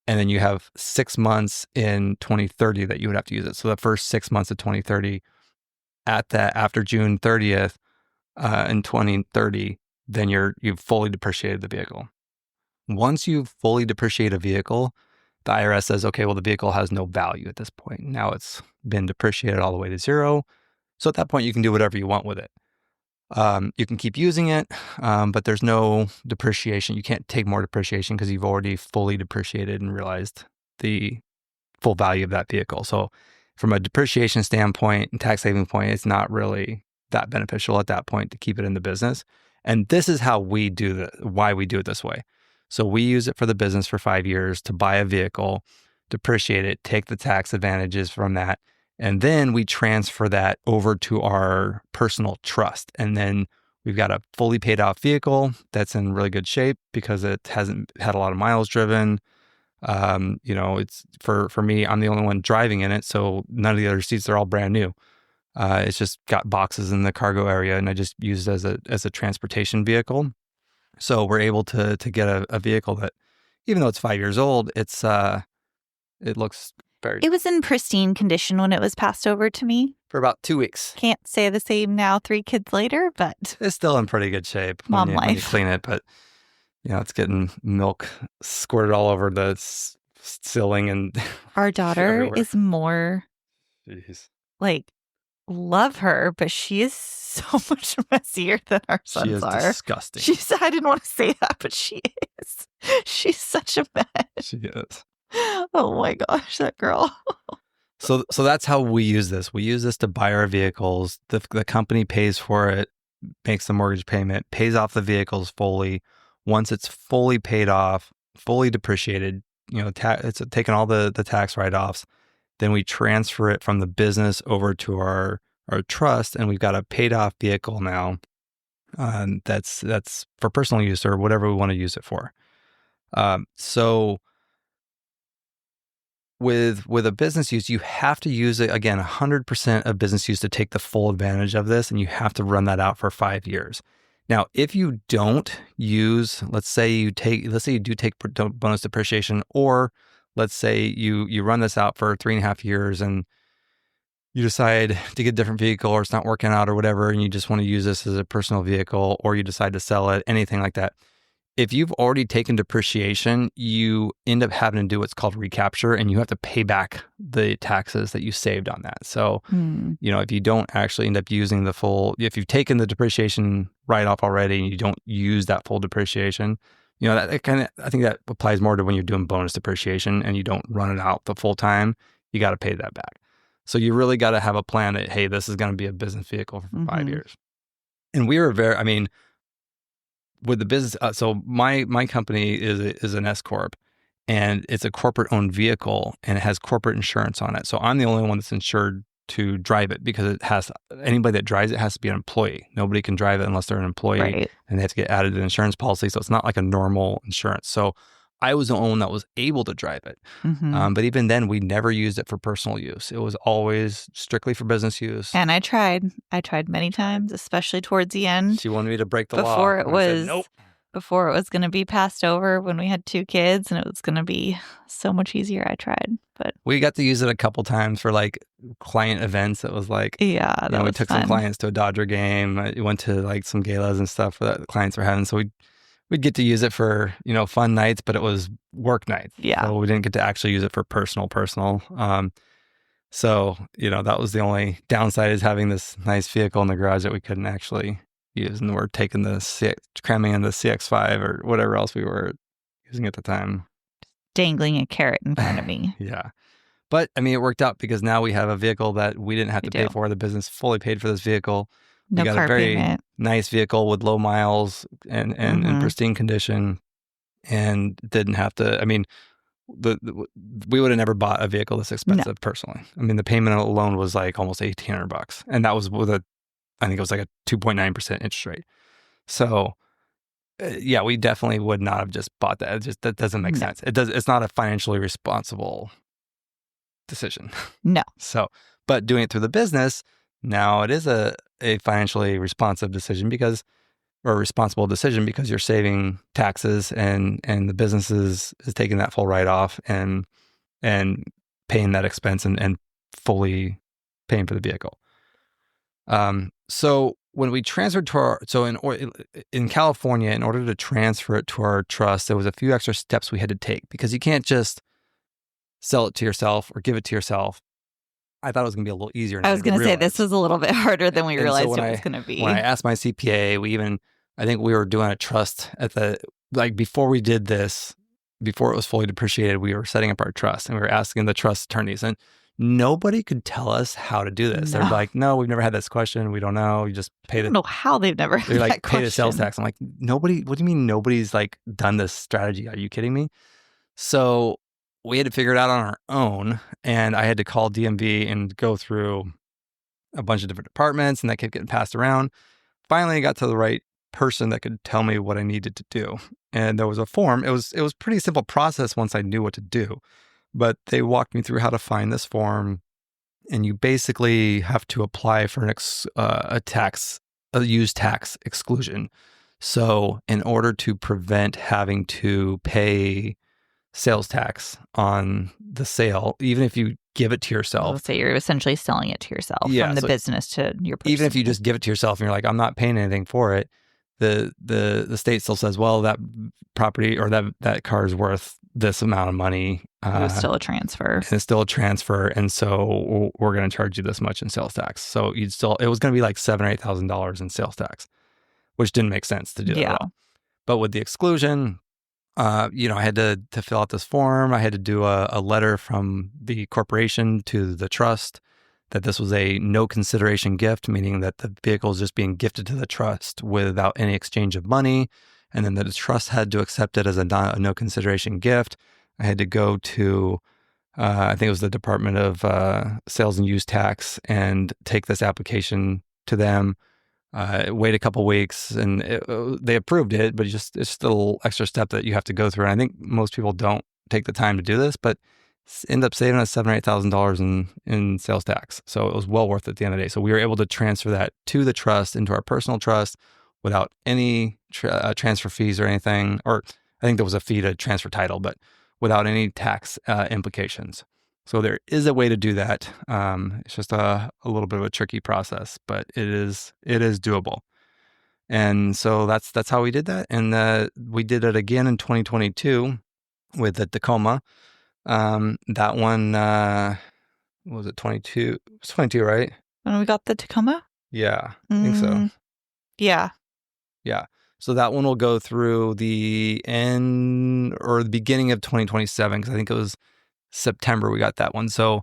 and then you have 6 months in 2030 that you would have to use it. So the first 6 months of 2030, after June 30th in 2030, then you've fully depreciated the vehicle. Once you've fully depreciated a vehicle, the IRS says, okay, well, the vehicle has no value at this point. Now it's been depreciated all the way to zero. So at that point, you can do whatever you want with it. You can keep using it, but there's no depreciation. You can't take more depreciation because you've already fully depreciated and realized the full value of that vehicle. So from a depreciation standpoint and tax saving point, it's not really that beneficial at that point to keep it in the business. And this is how we do why we do it this way. So we use it for the business for 5 years to buy a vehicle, depreciate it, take the tax advantages from that, and then we transfer that over to our personal trust. And then we've got a fully paid off vehicle that's in really good shape because it hasn't had a lot of miles driven. It's for me, I'm the only one driving in it. So none of the other seats are all brand new. It's just got boxes in the cargo area, and I just use it as a transportation vehicle. So we're able to get a vehicle that, even though it's 5 years old, it looks very...
It was in pristine condition when it was passed over to me.
For about 2 weeks.
Can't say the same now 3 kids later, but...
It's still in pretty good shape
when
you clean it, but it's getting milk squirted all over the ceiling and...
Our daughter is more...
Jeez.
Love her, but she is so much messier than our sons are.
She is disgusting.
I didn't want to say that, but she is. She's such a mess.
She is.
Oh my gosh, that girl.
So that's how we use this. We use this to buy our vehicles. The company pays for it, makes the mortgage payment, pays off the vehicles fully. Once it's fully paid off, fully depreciated, it's taken all the tax write-offs. Then we transfer it from the business over to our trust, and we've got a paid off vehicle now. That's for personal use or whatever we want to use it for. So with a business use, you have to use it, again, 100% of business use to take the full advantage of this, and you have to run that out for 5 years. Now, if you don't use, let's say you do take bonus depreciation, or let's say you run this out for 3.5 years and you decide to get a different vehicle, or it's not working out or whatever, and you just want to use this as a personal vehicle, or you decide to sell it, anything like that. If you've already taken depreciation, you end up having to do what's called recapture, and you have to pay back the taxes that you saved on that. So, if you don't actually end up using if you've taken the depreciation write-off already and you don't use that full depreciation, that kind of, I think that applies more to when you're doing bonus depreciation and you don't run it out the full time. You got to pay that back. So you really got to have a plan that, hey, this is going to be a business vehicle for 5 years. And we were with the business. So my company is an S corp, and it's a corporate owned vehicle, and it has corporate insurance on it. So I'm the only one that's insured to drive it, because anybody that drives it has to be an employee. Nobody can drive it unless they're an employee, right. And they have to get added to the insurance policy. So it's not like a normal insurance. So I was the only one that was able to drive it. But even then, we never used it for personal use. It was always strictly for business use.
And I tried many times, especially towards the end.
She wanted me to break the law.
Before it was going to be passed over when we had 2 kids, and it was going to be so much easier. I tried, but
we got to use it a couple times for like client events. It was like,
we took
some clients to a Dodger game. We went to like some galas and stuff that the clients were having. So we'd get to use it for, fun nights, but it was work nights.
Yeah.
So we didn't get to actually use it for personal. So, that was the only downside, is having this nice vehicle in the garage that we couldn't actually use. And we're taking cramming in the CX-5 or whatever else we were using at the time.
Dangling a carrot in front of me.
Yeah. But it worked out, because now we have a vehicle that we didn't have to pay for. The business fully paid for this vehiel. We got a very nice vehicle with low miles and in pristine condition, and didn't have to. We would have never bought a vehicle this expensive personally. The payment alone was like almost $1,800, and that was with I think it was like a 2.9% interest rate. So, yeah, we definitely would not have just bought that. That doesn't make sense. It's not a financially responsible decision.
No.
So, but doing it through the business, now it is a financially responsible decision, because you're saving taxes, and the business is taking that full write-off and paying that expense and fully paying for the vehicle. So when we transferred in California, in order to transfer it to our trust, there was a few extra steps we had to take, because you can't just sell it to yourself or give it to yourself. I thought it was going to be a little easier.
I was going to say this was a little bit harder than we realized it was going to be.
When I asked my CPA, I think we were doing a trust before we did this, before it was fully depreciated, we were setting up our trust, and we were asking the trust attorneys, and nobody could tell us how to do this. No. They're like, no, we've never had this question. We don't know. You just pay
I don't know how they've never had that question.
Pay the sales tax. I'm like, nobody, what do you mean nobody's like done this strategy? Are you kidding me? So we had to figure it out on our own, and I had to call DMV and go through a bunch of different departments, and that kept getting passed around. Finally, I got to the right person that could tell me what I needed to do. And there was a form. It was a pretty simple process once I knew what to do. But they walked me through how to find this form, and you basically have to apply for a use tax exclusion. So in order to prevent having to pay sales tax on the sale, even if you give it to yourself.
So you're essentially selling it to yourself from the business to your person.
Even if you just give it to yourself and you're like, I'm not paying anything for it, the state still says, well, that property or that car is worth this amount of money.
It was still a transfer.
It's still a transfer, and so we're going to charge you this much in sales tax. So it was going to be like $7,000 or $8,000 in sales tax, which didn't make sense to do that at all. But with the exclusion, I had to fill out this form. I had to do a letter from the corporation to the trust that this was a no consideration gift, meaning that the vehicle is just being gifted to the trust without any exchange of money. And then the trust had to accept it as a no consideration gift. I had to go to, I think it was the Department of Sales and Use Tax, and take this application to them. Wait a couple weeks, and they approved it, but it's just a little extra step that you have to go through. And I think most people don't take the time to do this, but end up saving us $7,000 or $8,000 in sales tax. So it was well worth it at the end of the day. So we were able to transfer that to the trust, into our personal trust, without any transfer fees or anything. Or I think there was a fee to transfer title, but without any tax implications. So there is a way to do that. It's just a little bit of a tricky process, but it is doable. And so that's how we did that. And we did it again in 2022 with the Tacoma. That one, what was it, 22? It was 22, right?
When we got the Tacoma?
Yeah, I think so.
Yeah.
Yeah. So that one will go through the end or the beginning of 2027, because I think it was September we got that one. So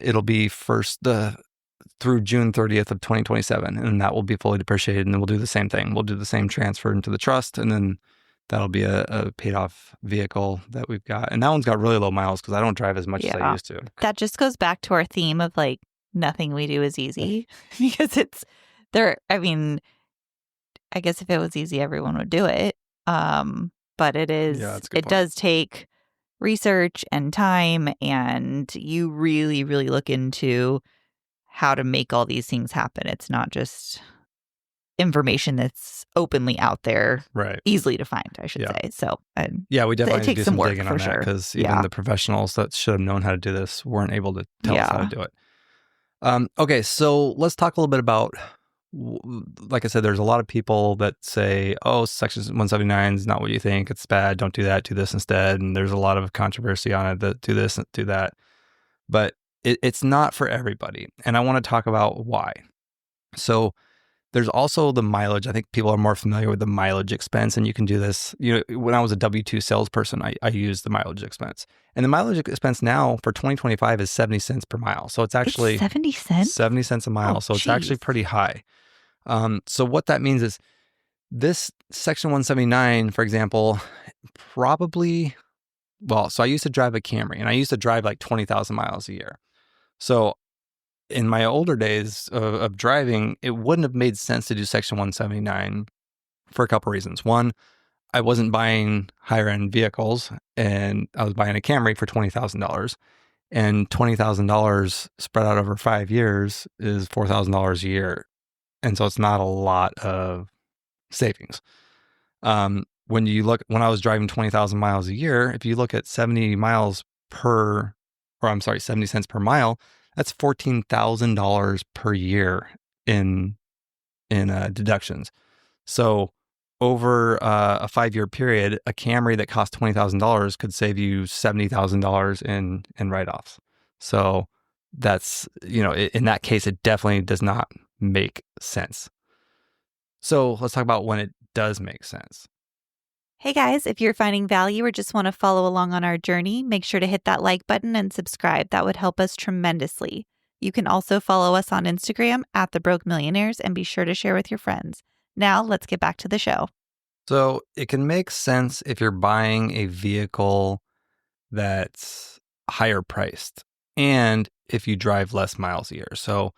it'll be through June 30th of 2027, and that will be fully depreciated. And then we'll do the same thing. We'll do the same transfer into the trust, and then that'll be a paid off vehicle that we've got. And that one's got really low miles because I don't drive as much as I used to.
That just goes back to our theme of like nothing we do is easy because it's there. I mean, I guess if it was easy, everyone would do it. But it is, it does take research and time, and you really, really look into how to make all these things happen. It's not just information that's openly out there,
right?
Easily to find, I should say. So,
we definitely do some digging on that, because even the professionals that should have known how to do this weren't able to tell us how to do it. Okay, so let's talk a little bit about, like I said, there's a lot of people that say, oh, Section 179 is not what you think. It's bad. Don't do that. Do this instead. And there's a lot of controversy on it that do this and do that. But it's not for everybody. And I want to talk about why. So there's also the mileage. I think people are more familiar with the mileage expense, and you can do this. When I was a W-2 salesperson, I used the mileage expense. And the mileage expense now for 2025 is 70 cents per mile. So it's actually
70 cents?
70 cents a mile. So it's actually pretty high. So what that means is this Section 179, for example, probably, so I used to drive a Camry, and I used to drive like 20,000 miles a year. So in my older days of driving, it wouldn't have made sense to do Section 179 for a couple reasons. One, I wasn't buying higher end vehicles, and I was buying a Camry for $20,000. And $20,000 spread out over 5 years is $4,000 a year. And so it's not a lot of savings. When I was driving 20,000 miles a year, if you look at 70 cents per mile, that's $14,000 per year in deductions. So over a 5-year period, a Camry that cost $20,000 could save you $70,000 in write-offs. So that's, in that case, it definitely does not make sense. So let's talk about when it does make sense.
Hey guys, if you're finding value or just want to follow along on our journey, make sure to hit that like button and subscribe. That would help us tremendously. You can also follow us on Instagram @TheBrokeMillionaires, and be sure to share with your friends. Now let's get back to the show.
So it can make sense if you're buying a vehicle that's higher priced and if you drive less miles a year. So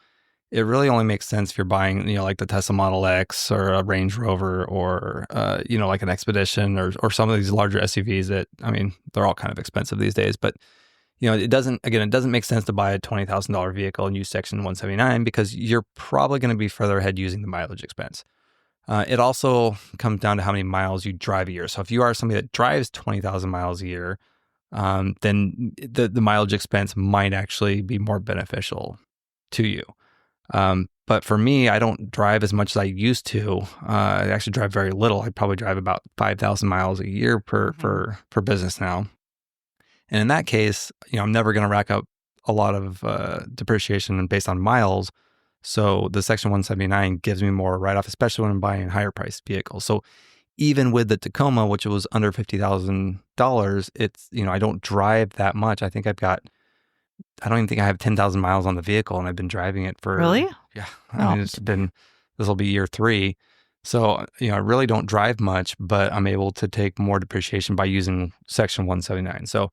it really only makes sense if you're buying, like the Tesla Model X or a Range Rover or, like an Expedition or some of these larger SUVs that, they're all kind of expensive these days. But, it doesn't make sense to buy a $20,000 vehicle and use Section 179 because you're probably going to be further ahead using the mileage expense. It also comes down to how many miles you drive a year. So if you are somebody that drives 20,000 miles a year, then the mileage expense might actually be more beneficial to you. But for me, I don't drive as much as I used to. I actually drive very little. I probably drive about 5,000 miles a year for business now. And in that case, I'm never going to rack up a lot of depreciation based on miles. So the Section 179 gives me more write-off, especially when I'm buying higher priced vehicles. So even with the Tacoma, which was under $50,000, it's, I don't drive that much. I don't even think I have 10,000 miles on the vehicle, and I've been driving it for...
Really?
Yeah. This will be year 3. So, I really don't drive much, but I'm able to take more depreciation by using Section 179. So,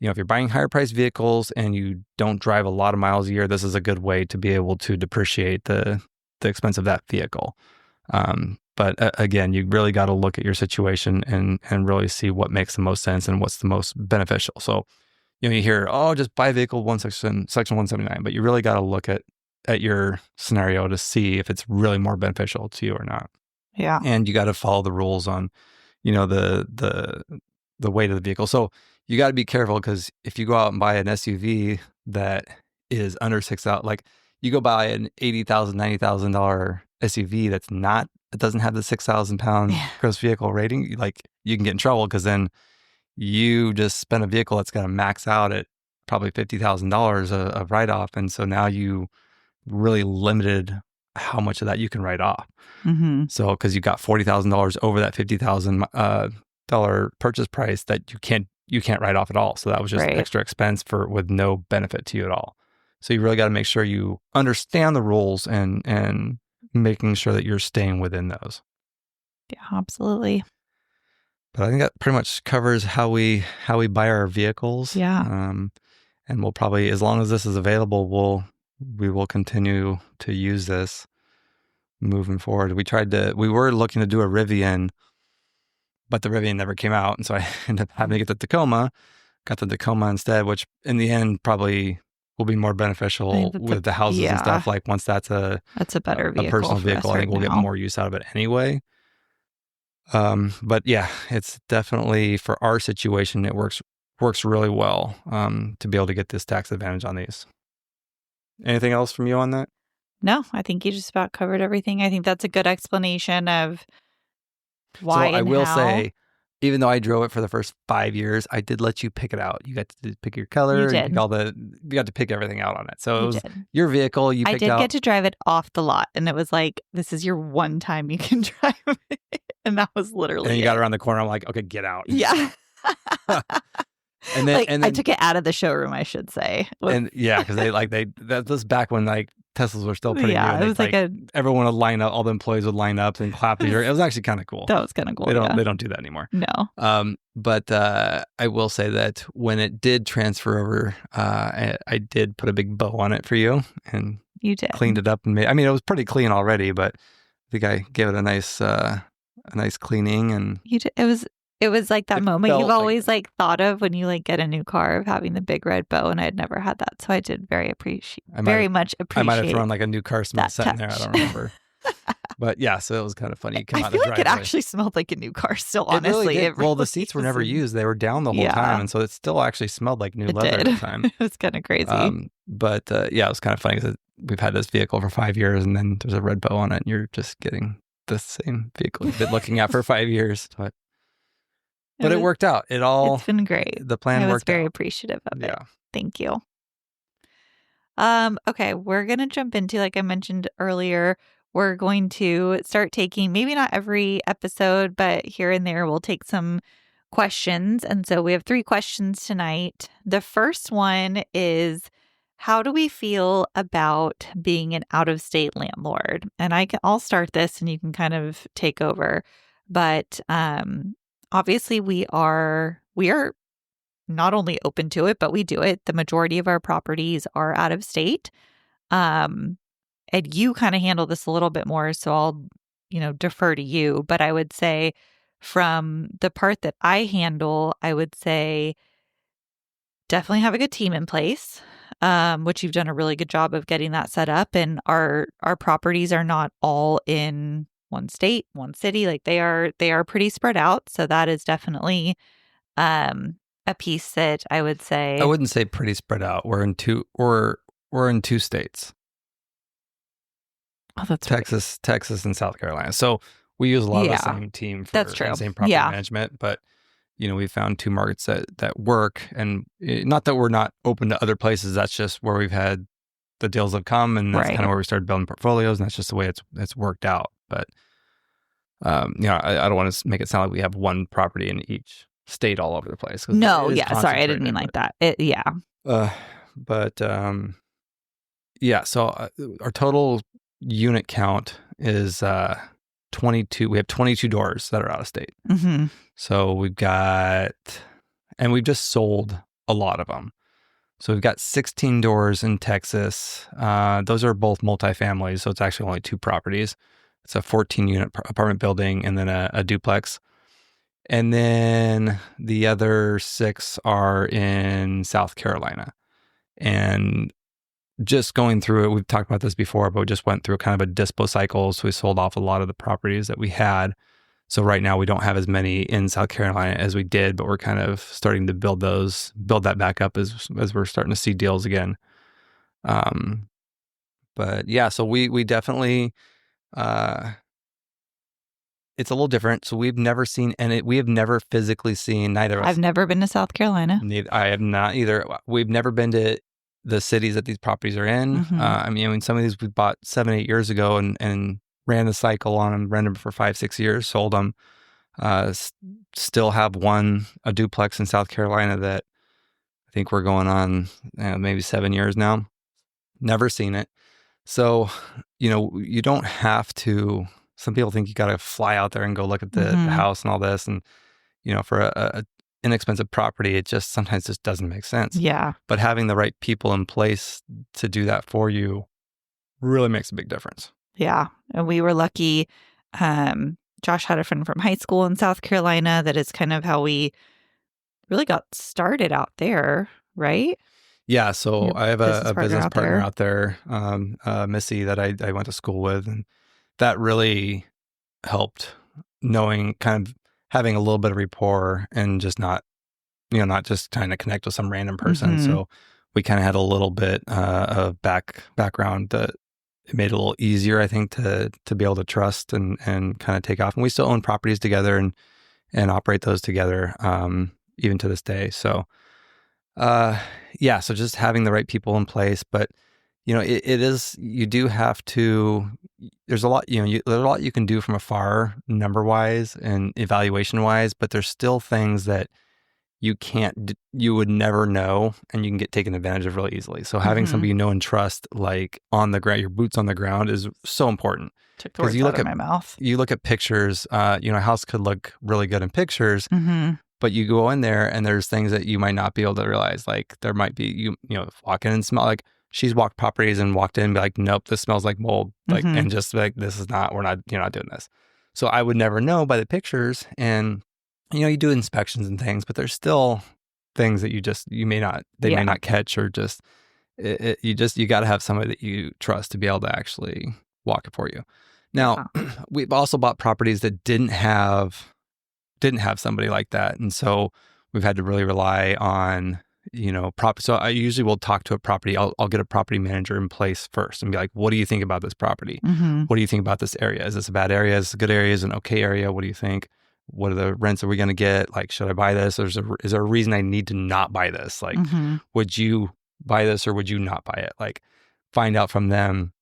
if you're buying higher priced vehicles and you don't drive a lot of miles a year, this is a good way to be able to depreciate the expense of that vehicle. But again, you really got to look at your situation and really see what makes the most sense and what's the most beneficial. So, you hear, just buy a vehicle, Section 179, but you really got to look at your scenario to see if it's really more beneficial to you or not.
Yeah.
And you got to follow the rules on, the weight of the vehicle. So you got to be careful, because if you go out and buy an SUV that is under 6,000, like you go buy an $80,000, $90,000 SUV it doesn't have the 6,000 pound gross vehicle rating, like you can get in trouble, because then you just spent a vehicle that's going to max out at probably $50,000 of write-off. And so now you really limited how much of that you can write off.
Mm-hmm.
So, because you got $40,000 over that $50,000 purchase price that you can't write off at all. So that was just extra expense with no benefit to you at all. So you really got to make sure you understand the rules and making sure that you're staying within those.
Yeah, absolutely.
But I think that pretty much covers how we buy our vehicles.
Yeah.
And we'll probably, as long as this is available, we will continue to use this moving forward. We were looking to do a Rivian, but the Rivian never came out. And so I ended up having to get the Tacoma, got the Tacoma instead, which in the end probably will be more beneficial with the houses and stuff. Like once that's a
better vehicle,
a personal vehicle, I think we'll get more use out of it anyway. But yeah, it's definitely, for our situation, it works really well to be able to get this tax advantage on these. Anything else from you on that?
No, I think you just about covered everything. I think that's a good explanation of why. So I will say,
even though I drove it for the first 5 years, I did let you pick it out. You got to pick your color. You got to pick everything out on it. So it was your vehicle. I did
get to drive it off the lot, and it was like, this is your one time you can drive it. And that was literally
And you got around the corner. I'm like, okay, get out.
Yeah. And then I took it out of the showroom, I should say.
And yeah, because that was back when Teslas were still pretty new.
Yeah, it was
everyone would line up, all the employees would line up and clap. It was actually kind of cool.
That was kind of cool.
They don't do that anymore.
No.
But I will say that when it did transfer over, I did put a big bow on it for you, and
you did
cleaned it up and it was pretty clean already, but I think I gave it a nice cleaning. And
you did. It was like that moment you've always thought of when you get a new car, of having the big red bow, and I had never had that. So I did very much appreciate.
I might have thrown a new car smell set in there. I don't remember. But yeah, so it was kind of funny.
I feel like it actually smelled like a new car still, honestly.
It really the seats were never used. They were down the whole time. And so it still actually smelled like new leather at the time.
It was kind of crazy.
But yeah, it was kind of funny because we've had this vehicle for 5 years, and then there's a red bow on it, and you're just getting the same vehicle you've been looking at for 5 years. But it worked out. It's
been great.
The plan worked out. I was
very appreciative of it. Thank you. Okay, we're going to jump into, like I mentioned earlier, we're going to start taking, maybe not every episode, but here and there, we'll take some questions. And so we have 3 questions tonight. The first one is, how do we feel about being an out-of-state landlord? And I'll start this and you can kind of take over. But obviously we are not only open to it, but we do it. The majority of our properties are out of state. And you kind of handle this a little bit more, so I'll, defer to you. But I would say, from the part that I handle, I would say definitely have a good team in place, which you've done a really good job of getting that set up. And our properties are not all in one state, one city. They are pretty spread out. So that is definitely a piece that I would say.
I wouldn't say pretty spread out. We're in two states.
Oh, that's
Texas,
right.
Texas, and South Carolina. So we use a lot of the same team for the same property management. But we found 2 markets that work, and not that we're not open to other places. That's just where we've had the deals have come, and that's kind of where we started building portfolios, and that's just the way it's worked out. But I don't want to make it sound like we have one property in each state all over the place.
No, sorry, I didn't mean like that.
So our total unit count is 22. We have 22 doors that are out of state.
Mm-hmm.
So we've just sold a lot of them. So we've got 16 doors in Texas. Those are both multifamilies, so it's actually only 2 properties. It's a 14-unit apartment building and then a duplex. And then the other 6 are in South Carolina. And just going through it, we've talked about this before, but we just went through kind of a dispo cycle. So we sold off a lot of the properties that we had. So right now we don't have as many in South Carolina as we did, but we're kind of starting to build that back up as we're starting to see deals again. But yeah, so we definitely, it's a little different. So we've never seen, we have never physically seen, neither of us.
I've never been to South Carolina.
I have not either. We've never been to the cities that these properties are in. I mean, some of these we bought 7-8 years ago and ran the cycle on them, rented them for 5-6 years, sold them. Still have a duplex in South Carolina that I think we're going on maybe 7 years now. Never seen it. So, you don't have to. Some people think you got to fly out there and go look at the house and all this. And, for a inexpensive property, it just sometimes just doesn't make sense.
Yeah.
But having the right people in place to do that for you really makes a big difference.
Yeah. And we were lucky. Josh had a friend from high school in South Carolina. That is kind of how we really got started out there, right?
Yeah, so I have a business partner out there, Missy, that I went to school with, and that really helped, knowing, kind of having a little bit of rapport and just not just trying to connect with some random person. So we kind of had a little bit of background that it made it a little easier, I think, to be able to trust and kind of take off. And we still own properties together and operate those together, even to this day. So. Yeah, so just having the right people in place, but it is, you do have to, there's a lot, there's a lot you can do from afar, number wise and evaluation wise, but there's still things that you would never know, and you can get taken advantage of really easily. So having somebody you know and trust, like on the ground, your boots on the ground, is so important.
Took the words out of my mouth.
You look at pictures, a house could look really good in pictures. But you go in there and there's things that you might not be able to realize. Like there might be, walk in and smell, like she's walked properties and walked in and be like, nope, this smells like mold. Like, and just be like, you're not doing this. So I would never know by the pictures. And, you do inspections and things, but there's still things that they may not catch, or just, you got to have somebody that you trust to be able to actually walk it for you. Now, we've also bought properties that didn't have somebody like that. And so we've had to really rely on, so I usually will talk to a property. I'll get a property manager in place first and be like, what do you think about this property? What do you think about this area? Is this a bad area? Is this a good area? Is it an okay area? What do you think? What are the rents are we going to get? Like, should I buy this? Is there a reason I need to not buy this? Like, would you buy this or would you not buy it? Like, find out from them,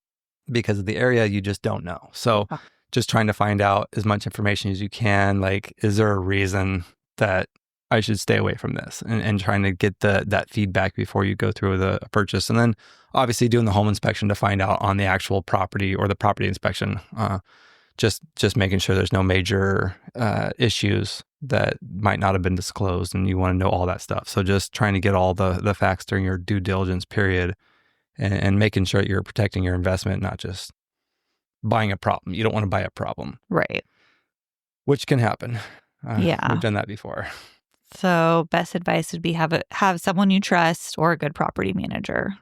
because of the area, you just don't know. So just trying to find out as much information as you can. Like, is there a reason that I should stay away from this? And trying to get that feedback before you go through the purchase. And then obviously doing the home inspection to find out on the actual property, or the property inspection, just making sure there's no major issues that might not have been disclosed, and you want to know all that stuff. So just trying to get all the facts during your due diligence period, and making sure you're protecting your investment, not just buying a problem. You don't want to buy a problem.
Right.
Which can happen.
Yeah.
We've done that before.
So best advice would be have someone you trust, or a good property manager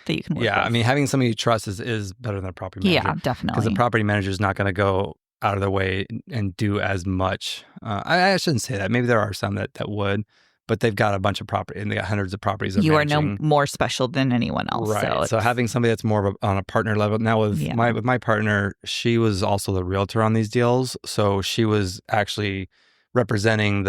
that you can work with.
I mean, having somebody you trust is better than a property manager.
Yeah, definitely.
Because the property manager is not going to go out of their way and do as much. I shouldn't say that. Maybe there are some that would, but they've got a bunch of property, and they got hundreds of properties.
You are no more special than anyone else.
Right. So having somebody that's more on a partner level. Now with my partner, she was also the realtor on these deals. So she was actually representing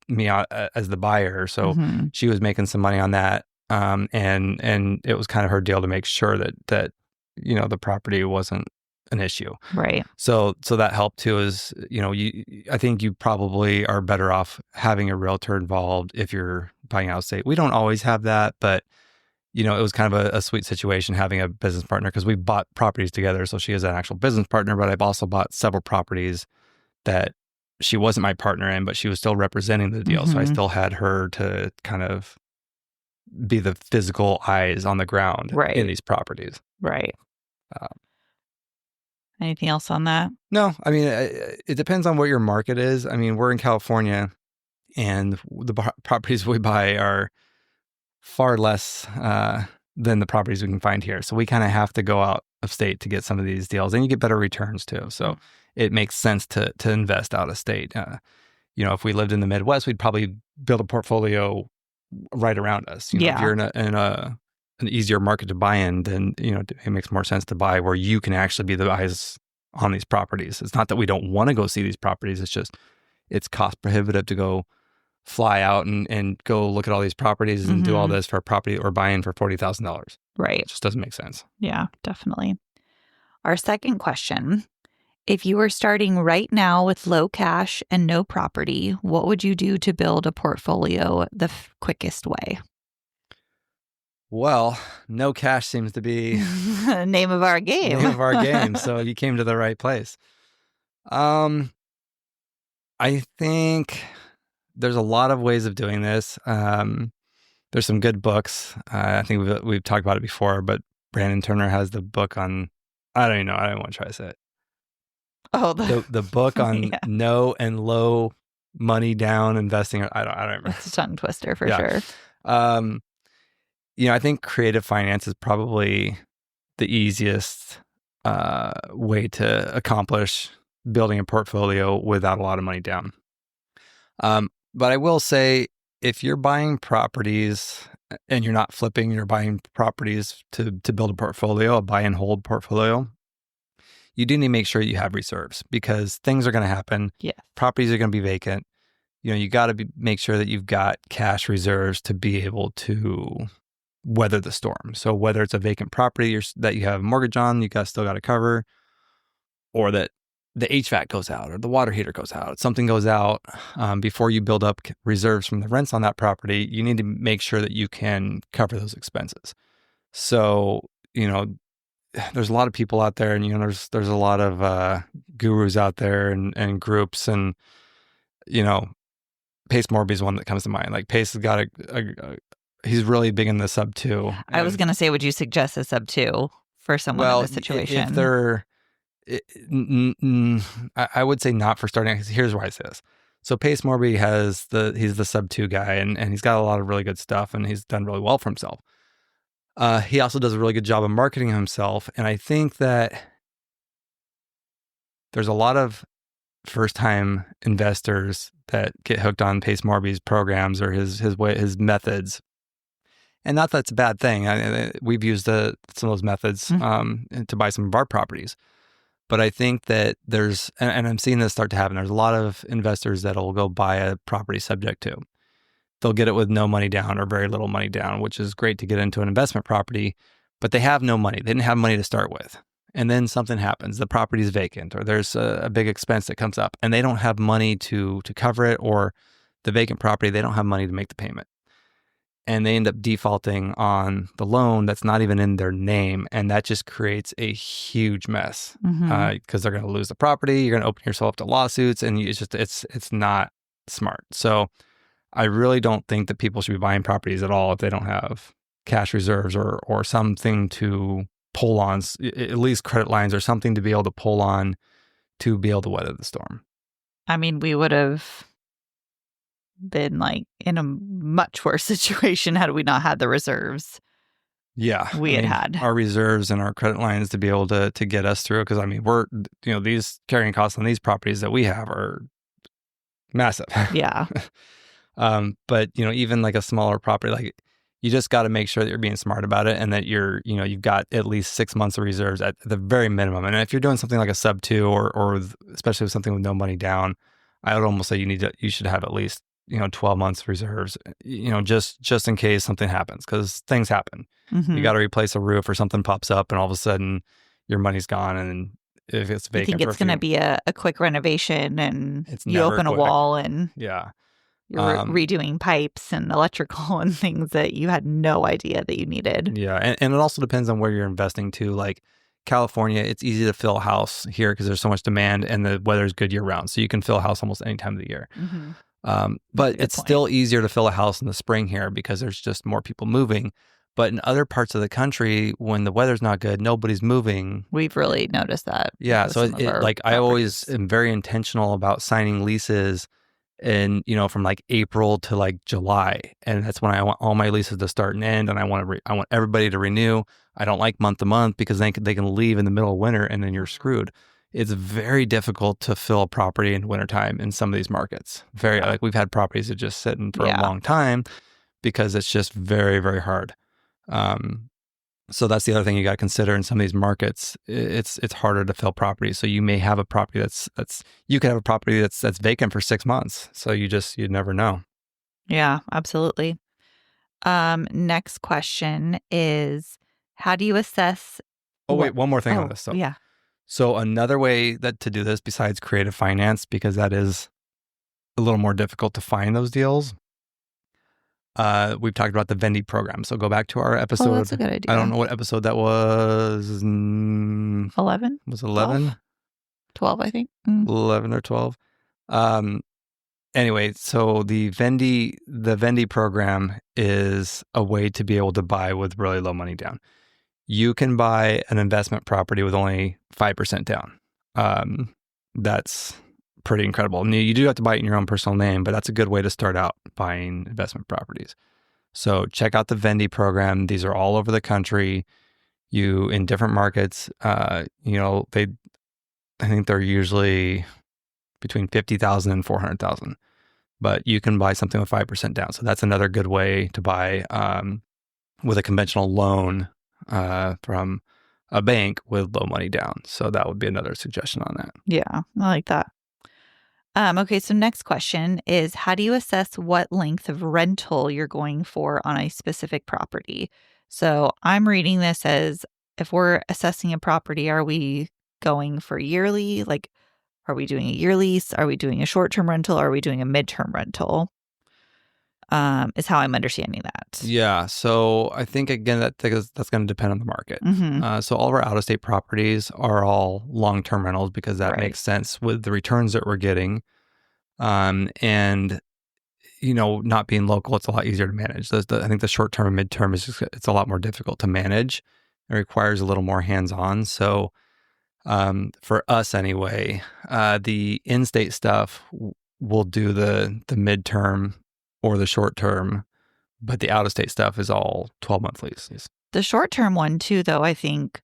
me as the buyer. So she was making some money on that. And it was kind of her deal to make sure that the property wasn't an issue.
Right.
So that helped too. Is I think you probably are better off having a realtor involved if you're buying out of state. We don't always have that, but it was kind of a sweet situation having a business partner, because we bought properties together. So she is an actual business partner, but I've also bought several properties that she wasn't my partner in, but she was still representing the deal. So I still had her to kind of be the physical eyes on the ground in these properties.
Right. Anything else on that?
No, I mean, it depends on what your market is. I mean, we're in California, and the properties we buy are far less than the properties we can find here. So we kind of have to go out of state to get some of these deals, and you get better returns too. So it makes sense to invest out of state. If we lived in the Midwest, we'd probably build a portfolio right around us. If you're in an easier market to buy in, then it makes more sense to buy where you can actually be the eyes on these properties. It's not that we don't want to go see these properties. It's just it's cost prohibitive to go fly out and go look at all these properties and do all this for a property or buy in for $40,000.
Right.
It just doesn't make sense.
Yeah, definitely. Our second question, if you were starting right now with low cash and no property, what would you do to build a portfolio the quickest way?
Well, no cash seems to be
name of our game.
Name of our game. So you came to the right place. I think there's a lot of ways of doing this. There's some good books. I think we've talked about it before, but Brandon Turner has the book on, I don't even know. I don't want to try to say it.
Oh,
the book on no and low money down investing. I don't remember.
It's a tongue twister for sure.
I think creative finance is probably the easiest way to accomplish building a portfolio without a lot of money down. But I will say, if you're buying properties and you're not flipping, you're buying properties to build a portfolio, a buy and hold portfolio, you do need to make sure you have reserves because things are going to happen.
Yeah.
Properties are going to be vacant. You got to make sure that you've got cash reserves to be able to weather the storm. So whether it's a vacant property that you have a mortgage on, still got to cover, or that the HVAC goes out or the water heater goes out, something goes out, before you build up reserves from the rents on that property, you need to make sure that you can cover those expenses. So, there's a lot of people out there and, there's a lot of gurus out there and groups and, Pace Morby is one that comes to mind. Like Pace has got he's really big in the sub 2.
I was going to say, would you suggest a sub 2 for someone in this situation?
If they're, I would say not for starting. Here's why I say this. So Pace Morby he's the sub 2 guy and he's got a lot of really good stuff and he's done really well for himself. He also does a really good job of marketing himself. And I think that there's a lot of first-time investors that get hooked on Pace Morby's programs or his methods. And not that's a bad thing. We've used some of those methods to buy some of our properties. But I think that and I'm seeing this start to happen, there's a lot of investors that'll go buy a property subject to. They'll get it with no money down or very little money down, which is great to get into an investment property, but they have no money. They didn't have money to start with. And then something happens, the property is vacant or there's a big expense that comes up and they don't have money to cover it, or the vacant property, they don't have money to make the payment. And they end up defaulting on the loan that's not even in their name. And that just creates a huge mess because they're going to lose the property. You're going to open yourself up to lawsuits and it's not smart. So I really don't think that people should be buying properties at all if they don't have cash reserves or something to pull on, at least credit lines or something to be able to pull on to be able to weather the storm.
I mean, we would have been like in a much worse situation had we not had the reserves.
Yeah.
We had
our reserves and our credit lines to be able to get us through. Cause we're, these carrying costs on these properties that we have are massive.
Yeah.
But even like a smaller property, like you just got to make sure that you're being smart about it and that you've got at least 6 months of reserves at the very minimum. And if you're doing something like a sub 2 or especially with something with no money down, I would almost say you should have at least 12 months reserves, just in case something happens, because things happen. You got to replace a roof or something pops up and all of a sudden your money's gone. And if it's vacant,
you think it's going to be a quick renovation and you open a wall and you're redoing pipes and electrical and things that you had no idea that you needed.
Yeah. And it also depends on where you're investing too. Like California, it's easy to fill a house here because there's so much demand and the weather's good year round. So you can fill a house almost any time of the year. But it's still easier to fill a house in the spring here because there's just more people moving. But in other parts of the country, when the weather's not good, nobody's moving.
We've really noticed that.
Yeah. So I always am very intentional about signing leases and, from like April to like July. And that's when I want all my leases to start and end. And I want everybody to renew. I don't like month to month because they can leave in the middle of winter and then you're screwed. It's very difficult to fill a property in wintertime in some of these markets. Like we've had properties that just sitting for a long time because it's just very, very hard. So that's the other thing you got to consider in some of these markets. It's harder to fill properties. So you may have a property you could have a property that's vacant for 6 months. So you'd never know.
Yeah, absolutely. Next question is, how do you assess
Oh, wait, one more thing on this. So,
yeah.
So another way that to do this besides creative finance, because that is a little more difficult to find those deals, we've talked about the Vendy program. So go back to our episode.
Oh, that's a good idea.
I don't know what episode that was.
11?
Was it 11?
12, I think.
11 or 12. Anyway, so the Vendy program is a way to be able to buy with really low money down. You can buy an investment property with only 5% down. That's pretty incredible. I mean, you do have to buy it in your own personal name, but that's a good way to start out buying investment properties. So check out the Vendy program. These are all over the country. You in different markets. I think they're usually between 50,000 and 400,000, but you can buy something with 5% down. So that's another good way to buy with a conventional loan from a bank with low money down. So that would be another suggestion on that.
Yeah, I like that. Okay, so next question is, how do you assess what length of rental you're going for on a specific property? So I'm reading this as, if we're assessing a property, are we going for yearly? Like, are we doing a year lease? Are we doing a short-term rental? Are we doing a midterm rental? Is how I'm understanding that.
Yeah. So I think, again, that's going to depend on the market.
Mm-hmm.
So all of our out-of-state properties are all long-term rentals because that makes sense with the returns that we're getting. And, not being local, it's a lot easier to manage. I think the short-term and midterm it's a lot more difficult to manage. It requires a little more hands-on. So for us anyway, the in-state stuff we'll do the midterm or the short term, but the out-of-state stuff is all 12-month leases.
The short-term one too, though, I think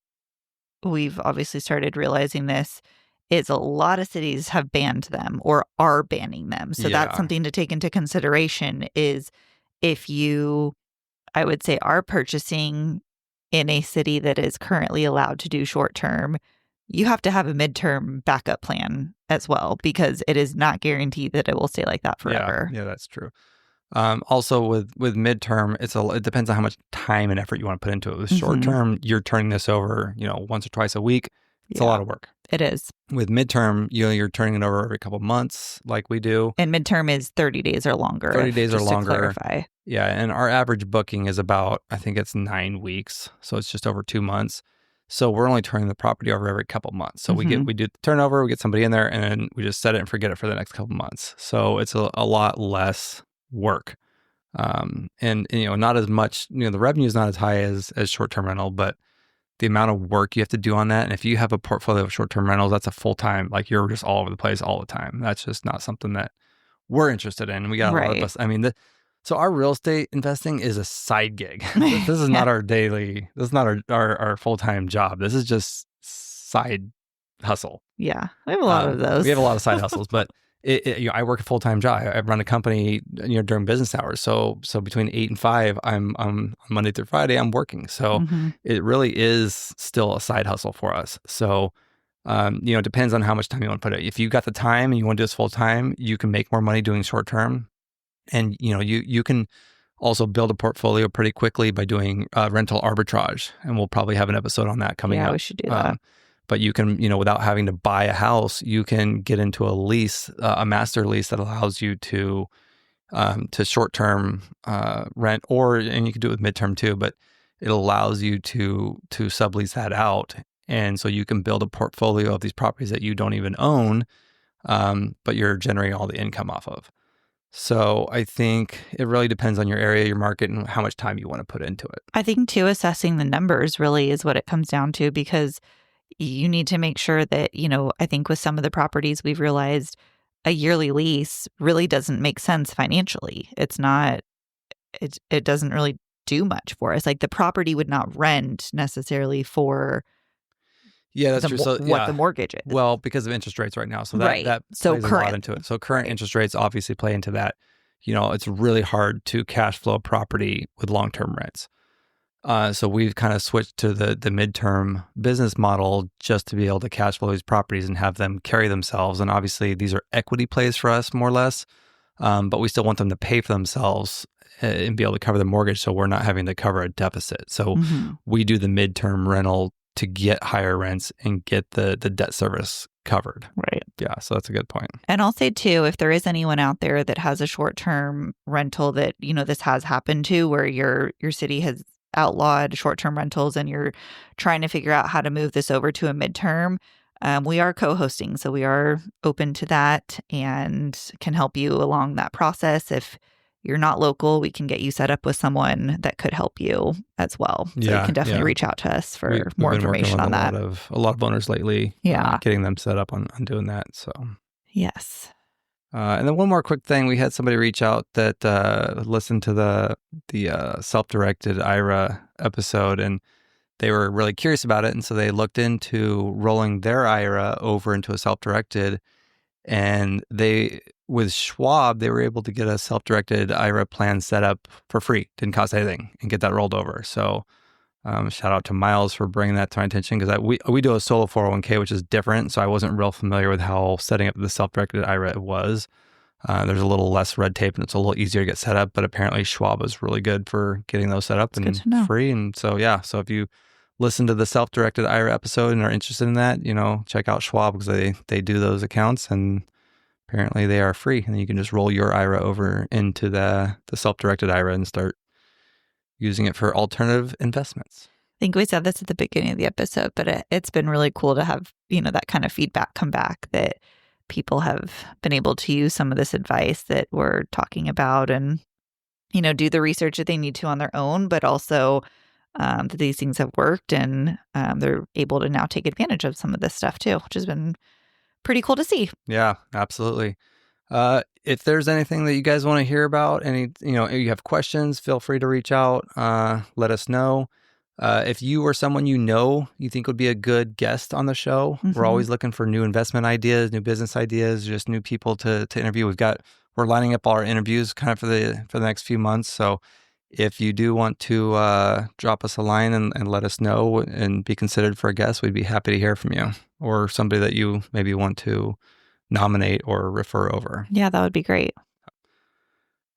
we've obviously started realizing this, is a lot of cities have banned them or are banning them. So that's something to take into consideration, is if you, I would say, are purchasing in a city that is currently allowed to do short-term, you have to have a midterm backup plan as well, because it is not guaranteed that it will stay like that forever.
Yeah, that's true. Also with midterm, it depends on how much time and effort you want to put into it. With short term, you're turning this over, once or twice a week. It's a lot of work.
It is.
With midterm, you're turning it over every couple of months, like we do.
And midterm is 30 days or longer.
30 days or longer.
To clarify.
Yeah, and our average booking is about, I think it's 9 weeks, so it's just over 2 months. So we're only turning the property over every couple of months. So we do the turnover, we get somebody in there, and then we just set it and forget it for the next couple of months. So it's a lot less work. And not as much, the revenue is not as high as short-term rental, but the amount of work you have to do on that. And if you have a portfolio of short-term rentals, that's a full-time, like you're just all over the place all the time. That's just not something that we're interested in. We got a lot of us. I mean, so our real estate investing is a side gig. This is not our daily, this is not our full-time job. This is just side hustle.
Yeah. We have a lot of those.
We have a lot of side hustles, but I work a full-time job. I run a company, during business hours. So between 8 and 5, I'm Monday through Friday, I'm working. So it really is still a side hustle for us. So, it depends on how much time you want to put it. If you got the time and you want to do this full time, you can make more money doing short term. And, you can also build a portfolio pretty quickly by doing rental arbitrage. And we'll probably have an episode on that coming up.
Yeah, we should do that.
But you can, without having to buy a house, you can get into a lease, a master lease that allows you to short-term rent, and you can do it with midterm too. But it allows you to sublease that out, and so you can build a portfolio of these properties that you don't even own, but you're generating all the income off of. So I think it really depends on your area, your market, and how much time you want to put into it.
I think too, assessing the numbers really is what it comes down to, because you need to make sure that, I think with some of the properties we've realized a yearly lease really doesn't make sense financially. It's not, it doesn't really do much for us. Like the property would not rent necessarily for
that's true. So,
what the mortgage is.
Well, because of interest rates right now. So that plays a lot into it. So current interest rates obviously play into that. It's really hard to cash flow a property with long-term rents. So we've kind of switched to the midterm business model just to be able to cash flow these properties and have them carry themselves. And obviously these are equity plays for us, more or less. but we still want them to pay for themselves and be able to cover the mortgage, so we're not having to cover a deficit. So we do the midterm rental to get higher rents and get the debt service covered.
Right.
Yeah, so that's a good point.
And I'll say too, if there is anyone out there that has a short-term rental that, this has happened to, where your city has outlawed short-term rentals and you're trying to figure out how to move this over to a midterm, we are co-hosting. So we are open to that and can help you along that process. If you're not local, we can get you set up with someone that could help you as well. So you can definitely reach out to us for more information on that.
A lot of owners lately, getting them set up on doing that. So
yes.
And then one more quick thing, we had somebody reach out that listened to the self-directed IRA episode, and they were really curious about it, and so they looked into rolling their IRA over into a self-directed, and with Schwab, they were able to get a self-directed IRA plan set up for free, didn't cost anything, and get that rolled over. So shout out to Miles for bringing that to my attention, because we do a solo 401k, which is different, so I wasn't real familiar with how setting up the self-directed IRA was. There's a little less red tape and it's a little easier to get set up, but apparently Schwab is really good for getting those set up and free. And so, so if you listen to the self-directed IRA episode and are interested in that, check out Schwab, because they do those accounts and apparently they are free. And you can just roll your IRA over into the self-directed IRA and start using it for alternative investments.
I think we said this at the beginning of the episode, but it's been really cool to have, that kind of feedback come back, that people have been able to use some of this advice that we're talking about and, do the research that they need to on their own, but also that these things have worked and they're able to now take advantage of some of this stuff too, which has been pretty cool to see.
Yeah, absolutely. If there's anything that you guys want to hear about, if you have questions, feel free to reach out. Let us know. If you or someone you think would be a good guest on the show, we're always looking for new investment ideas, new business ideas, just new people to interview. We're lining up all our interviews kind of for the next few months. So if you do want to drop us a line and let us know and be considered for a guest, we'd be happy to hear from you, or somebody that you maybe want to nominate or refer over.
Yeah, that would be great.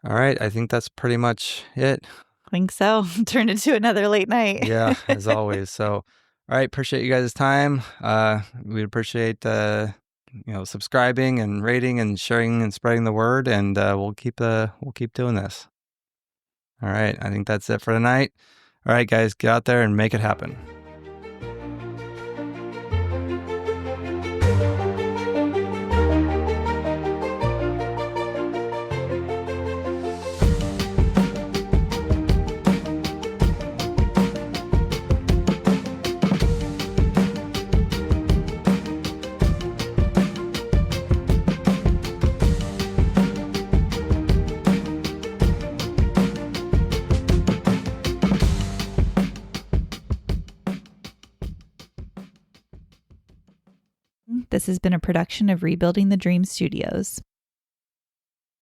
All right. I think that's pretty much it.
I think so. Turned into another late night.
Yeah, as always. So, all right. Appreciate you guys' time. We'd appreciate, subscribing and rating and sharing and spreading the word. And we'll keep doing this. All right. I think that's it for tonight. All right, guys, get out there and make it happen.
This has been a production of Rebuilding the Dream Studios.